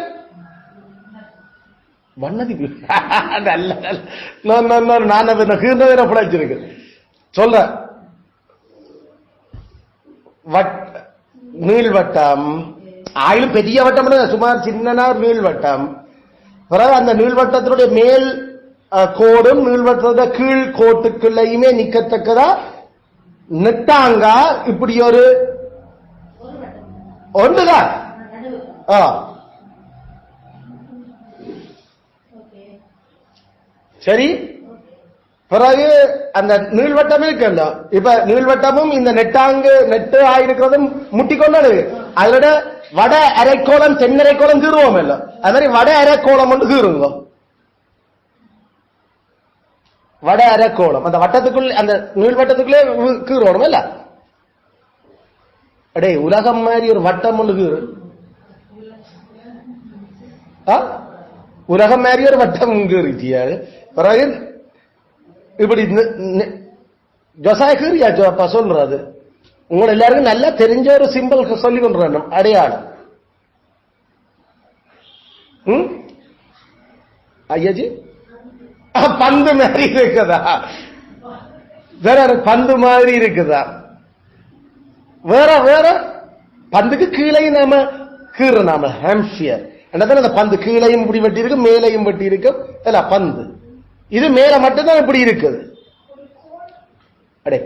வண்ணதி நான் பிடிச்சிருக்கு சொல்ற நீள்வட்டம் ஆயிலும் பெரிய வட்டம் சுமார் சின்ன நீள்வட்டம். பிறகு அந்த நீள்வட்டத்தினுடைய மேல் கோடும் நீள்வட்டத்தோட கீழ் கோட்டுக்குள்ளையுமே நிக்கத்தக்கதா நெட்டாங்கா இப்படி ஒரு ஒன்றுதான். சரி, பிறகு அந்த நீள்வட்டம் இருக்குல்ல, இப்ப நீள்வட்டமும் இந்த நெட்டு ஆயிருக்கிறதும் முட்டிக்கொண்டு அதோட வட அரைக்கோளம் தென்னரைக்கோளம் கீறுவோம் இல்ல, அது மாதிரி வட அரைக்கோளம் ஒன்று கீறுங்க. வட அரைக்கோளம் அந்த வட்டத்துக்குள் அந்த நீள்வட்டத்துக்குள்ளே கீறணும் இல்ல. அடே உலகம் மாதிரி ஒரு வட்டம் ஒன்று கீறு, உலகம் மாதிரி ஒரு வட்டம் கீறிச்சியா. பிறகு இப்படி ஜொசாய கீறியாச்சோ அப்பா சொல்றது. உங்களை எல்லாருக்கும் நல்லா தெரிஞ்ச ஒரு சிம்பிள் சொல்லி கொண்டு வரணும், அடையாளம். ஐயாஜி பந்து மாதிரி இருக்குதா, வேற பந்து மாதிரி இருக்குதா, வேற வேற பந்துக்கு கீழே நாம கீற நாம ஹாம்ஸ்பியர் அந்த பந்து கீழையும் இப்படி வெட்டி இருக்கு, மேலையும் வெட்டி இருக்கு. பந்து இது மேல மட்டும்தான் இப்படி இருக்குது. அடே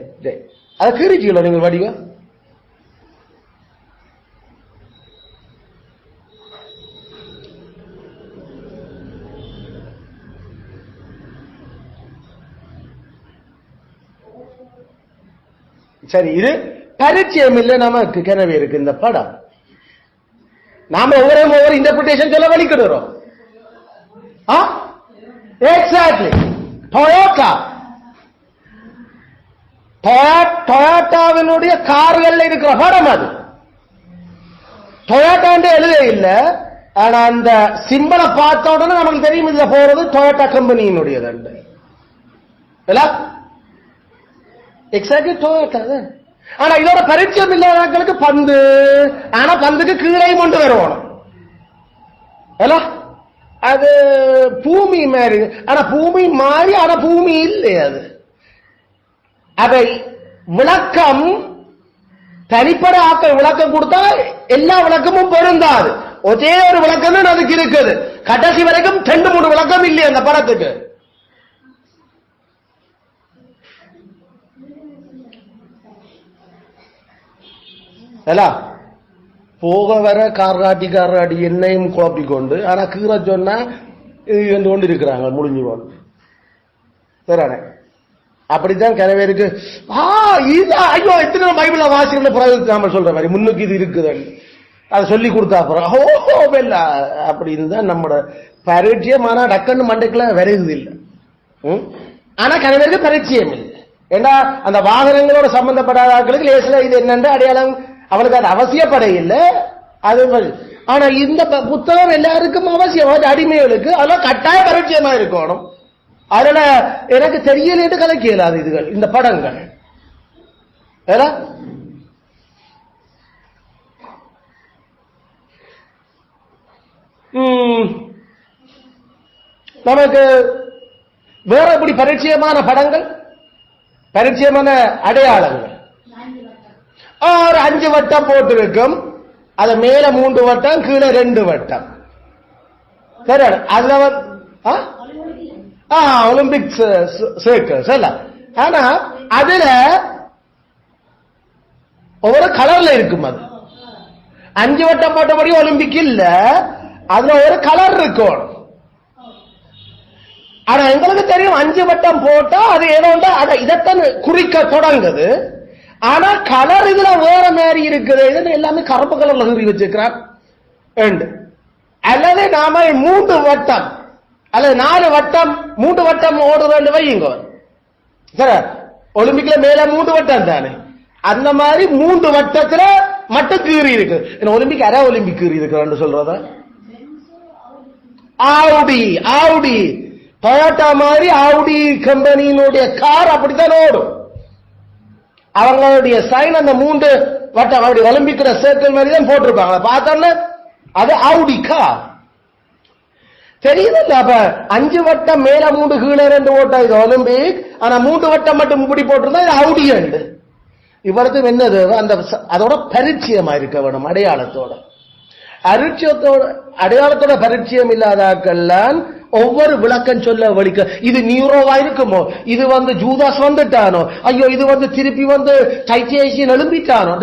அதை கீறிச்சிங்களா நீங்கள் வடிவ? சரி, இது பரிச்சயம் இல்லை நமக்கு கிணவே இருக்கு இந்த படம். நாம ஒவ்வொரு இன்டர்பிரிட்டேஷன் சொல்ல வலிக்கிடுறோம். எக்ஸாக்ட்லி டொயோட்டாவினுடைய கார்கள் இருக்கிற படம் அது. டொயோட்டா எழுத இல்லை, ஆனா அந்த சிம்பலை பார்த்த உடனே நமக்கு தெரியும் இதுல போறது டொயோட்டா கம்பெனியினுடையது. எக்ஸாக்ட்லி டொயோட்டா தான். ஆனா இதோட பரிச்சயம் இல்லாதவர்களுக்கு பந்து, ஆனா பந்துக்கு கீழே கொண்டு வருவோம். அது பூமி மாதிரி, ஆனா பூமி மாறி, ஆனா பூமி இல்லை. அது அதை விளக்கம் தனிப்பட ஆக்கள் விளக்கம் கொடுத்தா எல்லா விளக்கமும் பொருந்தாது. ஒரே ஒரு விளக்கம் தான் அதுக்கு இருக்குது. கடைசி வரைக்கும் 2-3 விளக்கம் இல்லை அந்த படத்துக்கு. போக வர காராட்டி என்னையும் குழப்பி கொண்டு, ஆனா கீற சொன்னா இது கொண்டு இருக்கிறாங்க முடிஞ்சு கொண்டு. சரிண்ணே, அப்படித்தான் கனவேருக்கு. ஐயோ எத்தனை பைபிள வாசிக்கிற பிறகு நாம சொல்ற மாதிரி முன்னுக்கு இது இருக்குது அதை சொல்லி கொடுத்தா அப்புறம் ஓஹோ வெல்ல அப்படின்னு தான் நம்மளோட பரிச்சயம். ஆனா டக்குன்னு மண்டைக்குள்ள விரைகுது இல்லை. ஆனா கனவேருக்கு பரிச்சயம் இல்லை. ஏன்னா அந்த வாகனங்களோட சம்பந்தப்படாத ஆட்களுக்கு லேசில இது என்னென்று அடையாளம் அவனுக்கு அது அவசியப்பட இல்லை. அது ஆனா இந்த புத்தகம் எல்லாருக்கும் அவசியம், அடிமைகளுக்கு அதெல்லாம் கட்டாய பரிச்சயமா இருக்கணும். அதனால எனக்கு தெரியலேட்டு கலைக்க இயலாது இதுகள் இந்த படங்கள். நமக்கு வேற எப்படி பரிச்சயமான படங்கள், பரிச்சயமான அடையாளங்கள். ஒரு 5 வட்டம் போட்டிருக்கும், அது மேல 3 வட்டம் கீழே 2 வட்டம். சரி, அதுல ஒலிம்பிக் சர்க்கிள்ஸ் அல்ல. ஆனா அதுல ஒவ்வொரு கலர்ல இருக்கும். அது 5 வட்டம் போட்டபடி ஒலிம்பிக் இல்ல, அதுல ஒரு கலர் இருக்கும். ஆனா எங்களுக்கு தெரியும் 5 வட்டம் போட்டா அது ஏதோ இதைத்தான் குறிக்க தொடங்குது. ஆனா கலர் இதுல வேற மாதிரி இருக்குது. எல்லாமே கருப்பு கலர்ல கீறி வச்சிருக்கிறார். அல்லது நாம 3 வட்டம் அல்லது 4 வட்டம் 3 வட்டம் ஓடுறது வையுங்க. சரி, ஒலிம்பிக்ல மேல 3 வட்டம் தானே, அந்த மாதிரி 3 வட்டத்துல மட்டும் கீறி இருக்கு. ஒலிம்பிக் அரை ஒலிம்பிக் கீறி இருக்கு சொல்றத. ஆவுடி டொயோட்டா மாதிரி ஆவுடி கம்பெனியினுடைய கார் அப்படித்தான் ஓடும். அவங்களுடைய சைன் அந்த 3 வட்டம் அப்படி ஒலிம்பிக் சர்க்கிள் மாதிரி தான் போட்டிருப்பாங்க. பார்த்தோம்னா அது ஆவுடி கார் தெரியுது. அப்ப 5 வட்டம் மேல 3 கீழே 2 ஓட்டம் இது ஒலிம்பிக். ஆனா 3 வட்டம் மட்டும் இப்படி போட்டிருந்தா இது ஆவுடி. இவருக்கு என்னது அந்த அதோட பரிச்சயமா இருக்க வேணும் அடையாளத்தோட. அடையாளத்தோட பரிச்சயம் இல்லாதாக்கெல்லாம் ஒவ்வொரு விளக்கம் சொல்ல வலிக்க. இது நியூரோவா இருக்குமோ, இது ஜூதாஸ் வந்துட்டானோ, ஐயோ இது திருப்பி டைட்டேஷன் எழும்பிட்டானோ.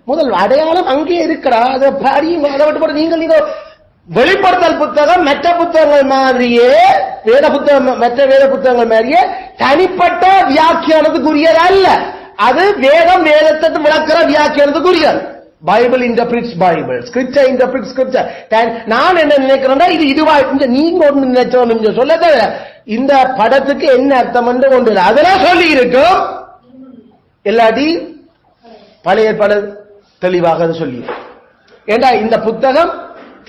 முதல் அடையாளம் அங்கே இருக்கிறா, அதை பாடியும் அதை விட்டு நீங்கள் வெளிப்படுத்தல் புத்தகம் மற்ற புத்தகங்கள் மாதிரியே மற்ற வேத புத்தகங்கள் மாதிரியே தனிப்பட்ட வியாக்கியானத்துக்குரியது அல்ல. அது வேதத்தை விளக்குற வியாக்கியானத்துக்குரியது. Bible interprets Bible, scripture interprets scripture. நான் என்ன நினைக்கிறேன்னா, இது இதுவா நீங்க ஒன்று நினைச்சோம் சொல்ல தவிர இந்த படத்துக்கு என்ன அர்த்தம் என்று ஒன்று இல்லை. அதெல்லாம் சொல்லி இருக்கும். இல்லாட்டி பழைய பல தெளிவாக சொல்லி. ஏண்டா இந்த புத்தகம்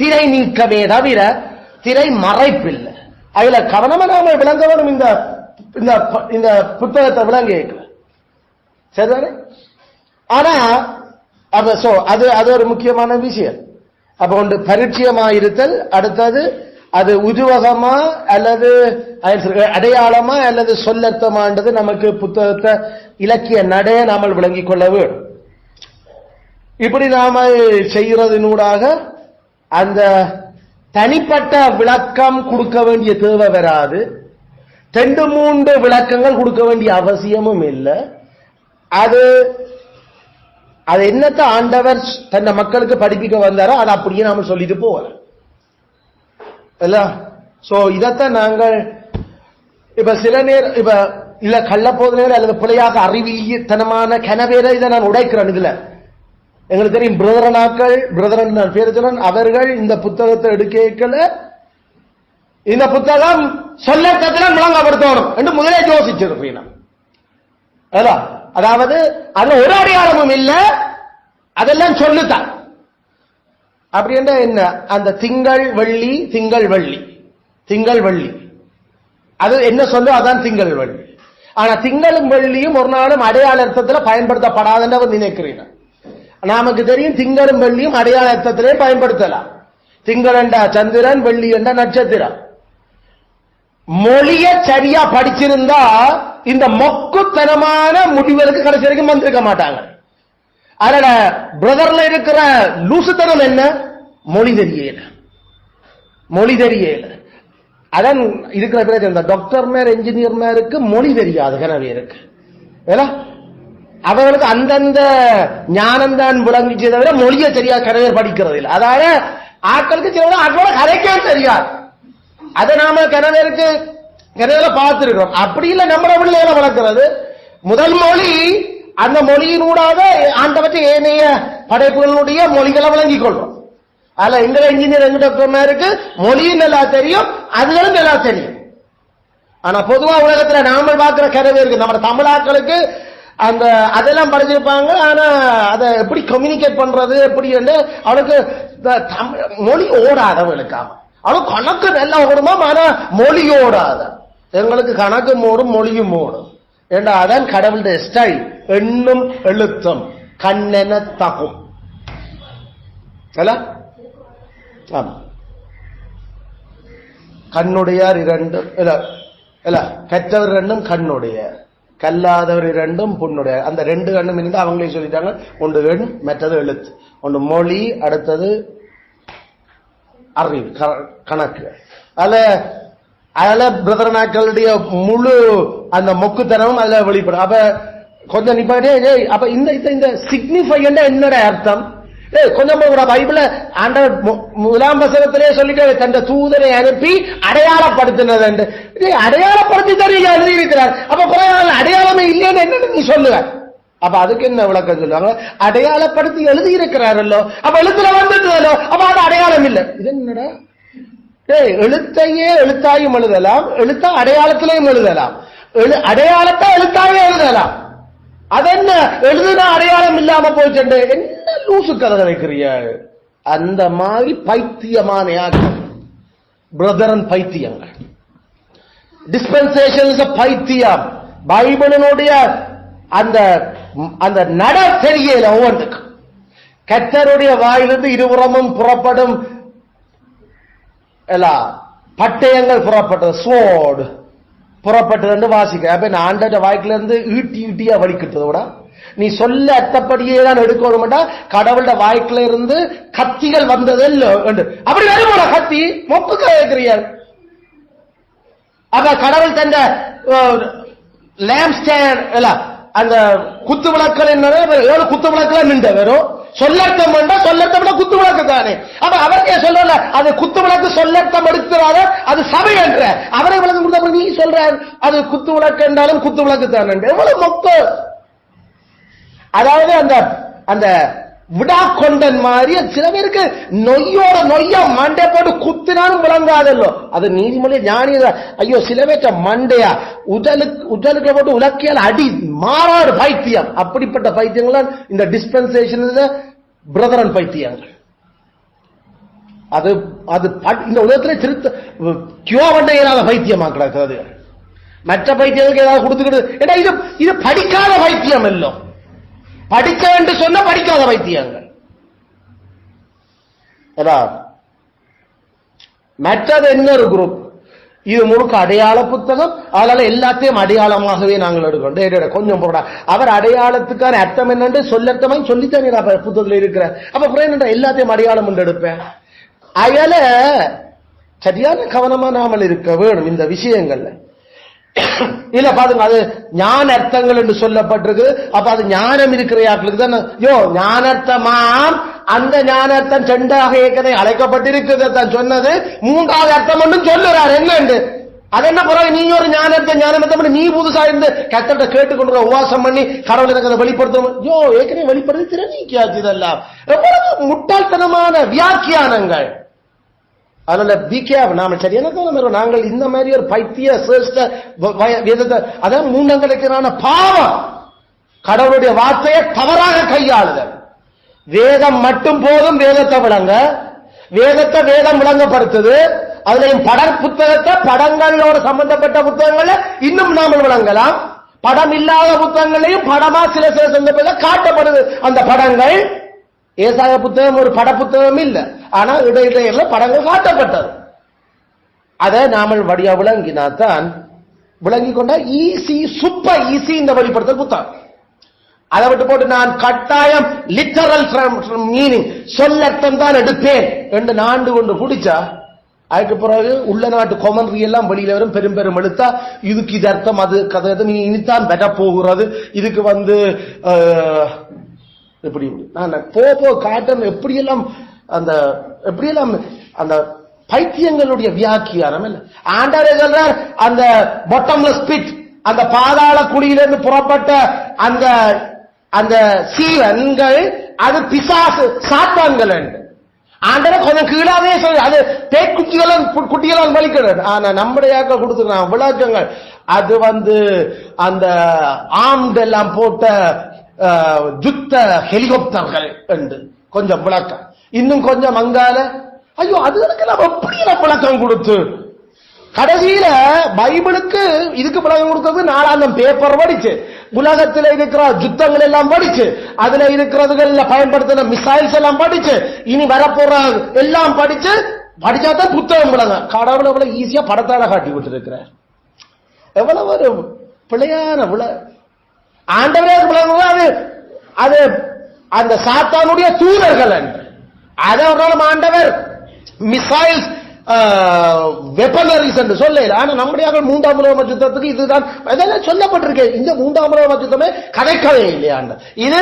திரை நீக்கமே தவிர திரை மறைப்பில்லை. அதுல கவனமா நாம விளங்க வேணும். இந்த புத்தகத்தை விளங்க சரிதானே? ஆனா அது ஒரு முக்கியமான விஷயம். அப்ப ஒன்று பரிச்சயமாயிருத்தல், அடுத்தது அது உருவகமா அல்லது அடையாளமா அல்லது சொல்லர்த்தமான்றது நமக்கு புத்தகத்தை இலக்கிய நடைய நாமல் விளங்கிக் கொள்ள வேண்டும். இப்படி நாம செய்யறதினூடாக அந்த தனிப்பட்ட விளக்கம் கொடுக்க வேண்டிய தேவை வராது. 2-3 விளக்கங்கள் கொடுக்க வேண்டிய அவசியமும் இல்லை. அது என்னத்த ஆண்டவர் தன்னை மக்களுக்கு படிப்பிக்க வந்தாரோ அதை அப்படியே நாம சொல்லிட்டு போகல. இதத்தான் நாங்கள் இப்ப சில நேரம் இப்ப இல்ல கள்ளப்போது நேரம் அல்லது பிள்ளையாக அறிவியத்தனமான கனவேரை இதை நான் உடைக்கிறேன். இதுல எங்களுக்கு தெரியும் பிரதரன் பேர் சொன்ன அவர்கள் இந்த புத்தகத்தை எடுக்கல, இந்த புத்தகம் சொல்லத்தெல்லாம் முழங்கப்படுத்தணும் என்று முதலே யோசிச்சிருக்கீங்க. அதாவது அதுல ஒரு அடையாளமும் இல்ல, அதெல்லாம் சொல்லுதான். அப்படி என்ன அந்த திங்கள் வெள்ளி அது என்ன சொல்லு, அதான் திங்கள் வெள்ளி. ஆனா திங்களும் வெள்ளியும் ஒரு நாளும் அடையாள அர்த்தத்தில் பயன்படுத்தப்படாதுன்னு நினைக்கிறீங்க. நமக்கு தெரியும் திங்களும் வெள்ளியும் அடையாள அர்த்தத்திலே பயன்படுத்தலாம். திங்கள் என்றா சந்திரன், வெள்ளி என்ற நட்சத்திரம். மொழிய சரியா படிச்சிருந்தா இந்த மொக்குத்தனமான முடிவுகளுக்கு கடைசி வரைக்கும் வந்திருக்க மாட்டாங்க. அதனால பிரதர்ல இருக்கிற லூசுத்தனம் என்ன? மொழி தெரியல. அதான் இருக்கிற பிரச்சனை. டாக்டர் மேர் என்ஜினியர் மேருக்கு மொழி தெரியாது கனவே இருக்கு. அவர்களுக்கு அந்தந்த ஞானம்தான் விளங்கிச்சே தவிர மொழியை தெரியாது கனவே படிக்கிறது இல்லை. அதாவது ஆக்களுக்கு சில ஆக்களோட கதைக்கே தெரியாது. அதை நாம கனவேல பார்த்திருக்கிறோம். அப்படி இல்லை நம்மள பிள்ளைகளை வளர்க்கிறது. முதல் மொழி, அந்த மொழியினூடாக ஆண்டவற்றை ஏனைய படைப்புகளுடைய மொழிகளை விளங்கிக் கொள்றோம். அதுல எங்க இன்ஜினியர் எங்க டாக்டர்மாருக்கு மொழியும் நல்லா தெரியும், அதுகளும் நல்லா தெரியும். ஆனா பொதுவா உலகத்துல நாம பார்க்கிற கனவே இருக்கு. நம்ம தமிழாக்களுக்கு அந்த அதெல்லாம் படிச்சிருப்பாங்க. ஆனா அதை எப்படி கம்யூனிகேட் பண்றது எப்படி என்று அவனுக்கு மொழி ஓடாதவனுக்காம அவனுக்கு கணக்கு நல்லா ஓடுமா, ஆனா மொழி ஓடாத. எங்களுக்கு கணக்கு ஓடும், மொழியும் ஓடும். ஏண்டா அதான் கடவுளுடைய ஸ்டைல். எண்ணும் எழுத்தும் கண்ணென தகும். கண்ணுடையார் 2 கற்றவர் 2 கண்ணுடைய, கல்லாதவர் 2 புண்ணுடைய. அந்த 2 கண்ணும் இருந்து அவங்களே சொல்லிட்டாங்க. ஒன்று எண், மற்றது எழுத்து. ஒன்று மொழி, அடுத்தது அறிவு கணக்கு. அதுல பிரதரனாக்களுடைய முழு அந்த மொக்குத்தனமும் அதுல வெளிப்படும். அப்ப கொஞ்சம் நிப்பாட்டே அப்ப இந்த சிக்னிஃபை என்னோட அர்த்தம் கொஞ்சம் பைபிள ஆண்டவர் 1ஆம் வசனத்திலே சொல்லிட்டு தன் தூதரை அனுப்பி அடையாளப்படுத்தினது என்று அடையாளப்படுத்தி தான் எழுதியிருக்கிறார். அப்ப அடையாளமே இல்லைன்னு என்னன்னு நீ சொல்லுவ. அப்ப அதுக்கு என்ன விளக்கம் சொல்லுவாங்க? அடையாளப்படுத்தி எழுதி இருக்கிறாரல்லோ, அப்ப எழுத்துல வந்துட்டதோ, அப்ப அது அடையாளம் இல்லை. இது என்னடா? எழுத்தையே எழுத்தாயும் எழுதலாம், எழுத்தா அடையாளத்திலையும் எழுதலாம், அடையாளத்தை எழுத்தாயே எழுதலாம். அதென்ன எழுதுனா அடையாளம் இல்லாம போயிட்டு என்ன லூசு கதை வைக்கிறிய? அந்த மாதிரி பைத்தியமான பிரதரன் பைத்தியங்கள். டிஸ்பென்சேஷன் பைத்தியம். பைபிளினுடைய அந்த நட தெரியல. ஒவ்வொன்றுக்கும் கர்த்தருடைய வாயிலிருந்து இருபுறமும் புறப்படும் பட்டயங்கள் புறப்பட்டது, சோடு புறப்பட்டது வாசிக்க. அப்ப ஆண்ட வாய்க்குல இருந்து ஈட்டியா வலிக்கிட்டது கூட நீ சொல்ல அத்தப்படியே தான் எடுக்கணும்டா கடவுளோட வாய்க்குல இருந்து கத்திகள் வந்தது இல்ல அப்படி வரும்போல கத்தி மொப்புக்க கேட்கிறீர்கள். அப்ப கடவுள் தந்த லேம்ப் ஸ்டாண்ட் இல்ல அந்த குத்து விளக்குகள் என்ன 7 குத்து விளக்குல நின்ற வரும் சொல்லர்த்தம் வேண்டா சொல்லர்த்தம் குத்து விளக்கு தானே. அப்ப அவருக்கே சொல்லல அது குத்து விளக்கு சொல்லர்த்தம் எடுக்கிறார அது சபை என்ற அவரை விளக்கு கொடுத்த நீ சொல்ற அது குத்து விளக்கு என்றாலும் குத்து விளக்கு தான் எவ்வளவு மொக்க. அதாவது அந்த அந்த விடா கொண்டன் மாதிரி சில பேருக்கு நொய்யோட நொய்ய மண்டை போட்டு குத்தினாலும் விளங்காதல்லோ. அது நீதிமொழி ஞானி ஐயோ சில பேற்ற மண்டையா உடலுக்கு போட்டு உலக்கியால் அடி மாறாடு பைத்தியம். அப்படிப்பட்ட பைத்தியங்கள் இந்த டிஸ்பென்சேஷன் பிரதரன் பைத்தியங்கள். அது அது இந்த உலகத்திலே திருத்த கியோ வண்டை இல்லாத பைத்தியமா கிடக்கிறது. மற்ற பைத்தியங்களுக்கு ஏதாவது கொடுத்துக்கிட்டு ஏன்னா இது படிக்காத பைத்தியம் இல்லை. படிக்க என்று சொன்ன படிக்காத வைத்தியங்கள். மற்றது இன்னொரு குரூப் இது முழுக்க அடையாள புத்தகம். அதனால எல்லாத்தையும் அடையாளமாகவே நாங்கள் எடுக்கிறோம். கொஞ்சம் போடா அவர் அடையாளத்துக்கான அர்த்தம் என்னன்னு சொல்லத்தமாய் சொல்லித்தானே புத்தகத்தில் இருக்கிற. அப்ப எல்லாத்தையும் அடையாளம் என்று எடுப்பேன். அயல சரியான கவனமா நாமல் இருக்க வேணும் இந்த விஷயங்கள்ல. இல்ல பாருங்க அது ஞான அர்த்தங்கள் என்று சொல்லப்பட்டிருக்கு. அப்ப அது ஞானம் இருக்கிற யாருக்கு தான் ஞானர்த்தமாம். அந்த ஞானர்த்தம் 2ஆக ஏற்கனவே அழைக்கப்பட்டிருக்கிறதான் சொன்னது. 3வது அர்த்தம் ஒன்றும் சொல்லுறாரு என்னண்டு அது என்ன பிறகு நீ ஒரு ஞானத்தை நீ புதுசா இருந்து கத்தட்ட கேட்டுக்கொண்டு உவாசம் பண்ணி கடவுள் எனக்கு அதை வெளிப்படுத்தும். ஏற்கனவே வெளிப்படுத்தி திறனிக்காச்சு. இதெல்லாம் எவ்வளவு முட்டாள்தனமான வியாக்கியானங்கள். அதனால நாம சரியான நாங்கள் இந்த மாதிரி ஒரு பைத்திய வேதத்தை அதான் 3 கிடைக்கிறான பாவம் கடவுளுடைய வார்த்தையை தவறாக கையாளுதல். வேதம் மட்டும் போதும் வேதத்தை விளங்க. வேதத்தை வேதம் விளங்கப்படுத்துது. அதுலயும் பட புத்தகத்தை படங்களோட சம்பந்தப்பட்ட புத்தகங்களை இன்னும் நாமல் விளங்கலாம். படம் இல்லாத புத்தகங்களையும் படமா சில சந்தர்ப்பங்கள் காட்டப்படுது. அந்த படங்கள் ஏசாயா புத்தகம் ஒரு பட புத்தகம் இல்ல, ஆனா இடையில படங்கள் காட்டப்பட்டது. அதை நாமல் வழியா விளங்கினாத்தான் விளங்கி கொண்டா ஈஸி சூப்பர் ஈஸி இந்த வெளிப்படுத்தல் புத்தகம். அதை விட்டு போட்டு நான் கட்டாயம் லிட்டரல் மீனிங் சொல்லர்த்தம் தான் எடுப்பேன் என்று நாண்டு கொண்டு பிடிச்சா அதுக்கு பிறகு உள்ள நாட்டு கொமன்ட்ரி எல்லாம் வெளியில வரும். பெரும் பெரும் எழுத்தா இதுக்கு இது அர்த்தம் அது கதை இனித்தான் பெற போகிறது. இதுக்கு எப்படி நான் போ காட்டன் எப்படியெல்லாம் அந்த பைத்தியங்களுடைய வியாக்கியானம் இல்ல. ஆண்டவரே சொல்றார் அந்த பாட்டம்லெஸ் பிட் அந்த பாதாள குழியிலிருந்து புறப்பட்ட அந்த அந்த சீவன்கள் அது பிசாசு சாத்தான்கள் என்று ஆண்டவர் கொஞ்சம் கீழாவே சொல்லு. அது குட்டிகளால் வலிக்கிறது. ஆனா நம்முடைய கொடுத்துருக்காங்க விளக்கங்கள். அது அந்த ஆம்ட் எல்லாம் போட்ட யுத்த ஹெலிகாப்டர்கள் என்று கொஞ்சம் விளக்கம். இன்னும் கொஞ்சம் அங்கால ஐயோ அதுக்கு நம்ம எப்படி விளக்கம் கொடுத்து கடைசியில பைபிளுக்கு இதுக்கு விளக்கம் கொடுத்தது 4ஆம் பேப்பர் படிச்சு உலகத்தில் இருக்கிற யுத்தங்கள் எல்லாம் படிச்சு அதுல இருக்கிறதுகள் பயன்படுத்தின மிசைல்ஸ் எல்லாம் படிச்சு இனி வரப்போற எல்லாம் படிச்சாதான் புத்தகம் விளங்க. கடவுளை எவ்வளவு ஈஸியா படத்தால காட்டி விட்டு இருக்கிறார். எவ்வளவு ஒரு பிழையான ஆண்டவரே விளங்குவது அது அந்த சாத்தானுடைய தூதர்கள் என்று அதை ஆண்டவர் மிசைல்ஸ் வெப்பனரிஸ் என்று சொல்ல. ஆனா நம்முடைய 3ஆம் உலக யுத்தத்துக்கு இதுதான் இதெல்லாம் சொல்லப்பட்டிருக்கு. இந்த 3ஆம் உலக யுத்தமே கதைக்கவே இல்லையா. இது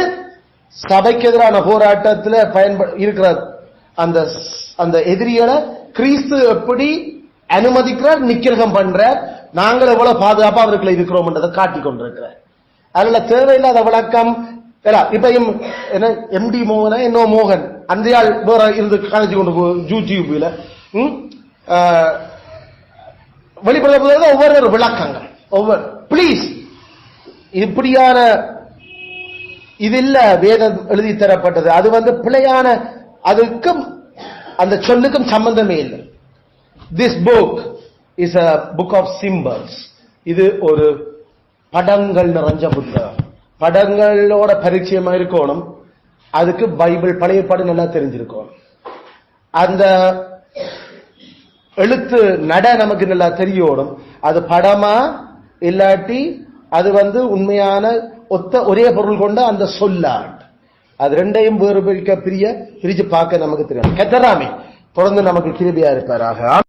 சபைக்கு எதிரான போராட்டத்தில் இருக்கிற அந்த அந்த எதிரிகளை கிறிஸ்து எப்படி அனுமதிக்கிறார் நிக்கிரகம் பண்ற நாங்கள் எவ்வளவு பாதுகாப்பா அவர்களை இருக்கிறோம் என்றதை காட்டிக் கொண்டிருக்கிறார். அதனால தேவையில்லாத விளக்கம் இப்பயும் என்ன எம்டி மோகனா என்னோ மோகன் அன்றையால் வேற இருந்து கழிச்சு கொண்டு யூடியூப்ல வெளிப்படுத்த ஒவ்வொரு விளக்கங்கள் ஒவ்வொரு பிளீஸ் இப்படியான இது இல்ல வேதம் எழுதி தரப்பட்டது. அது பிழையான அதுக்கும் அந்த சொல்லுக்கும் சம்பந்தமே இல்லை. This book is a book of symbols. இது ஒரு படங்கள் நிறைஞ்ச புத்தகம். படங்களோட பரிச்சயமா இருக்கணும். அதுக்கு பைபிள் பழைய படம் நல்லா தெரிஞ்சிருக்கணும். அந்த எழுத்து நட நமக்கு நல்லா தெரியணும். அது படமா இல்லாட்டி அது உண்மையான ஒரே பொருள் கொண்ட அந்த சொல்லாட். அது ரெண்டையும் வேறு பிரிச்சு பார்க்க நமக்கு தெரியும். கத்தராமே தொடர்ந்து நமக்கு கிருபையா இருப்பாராக.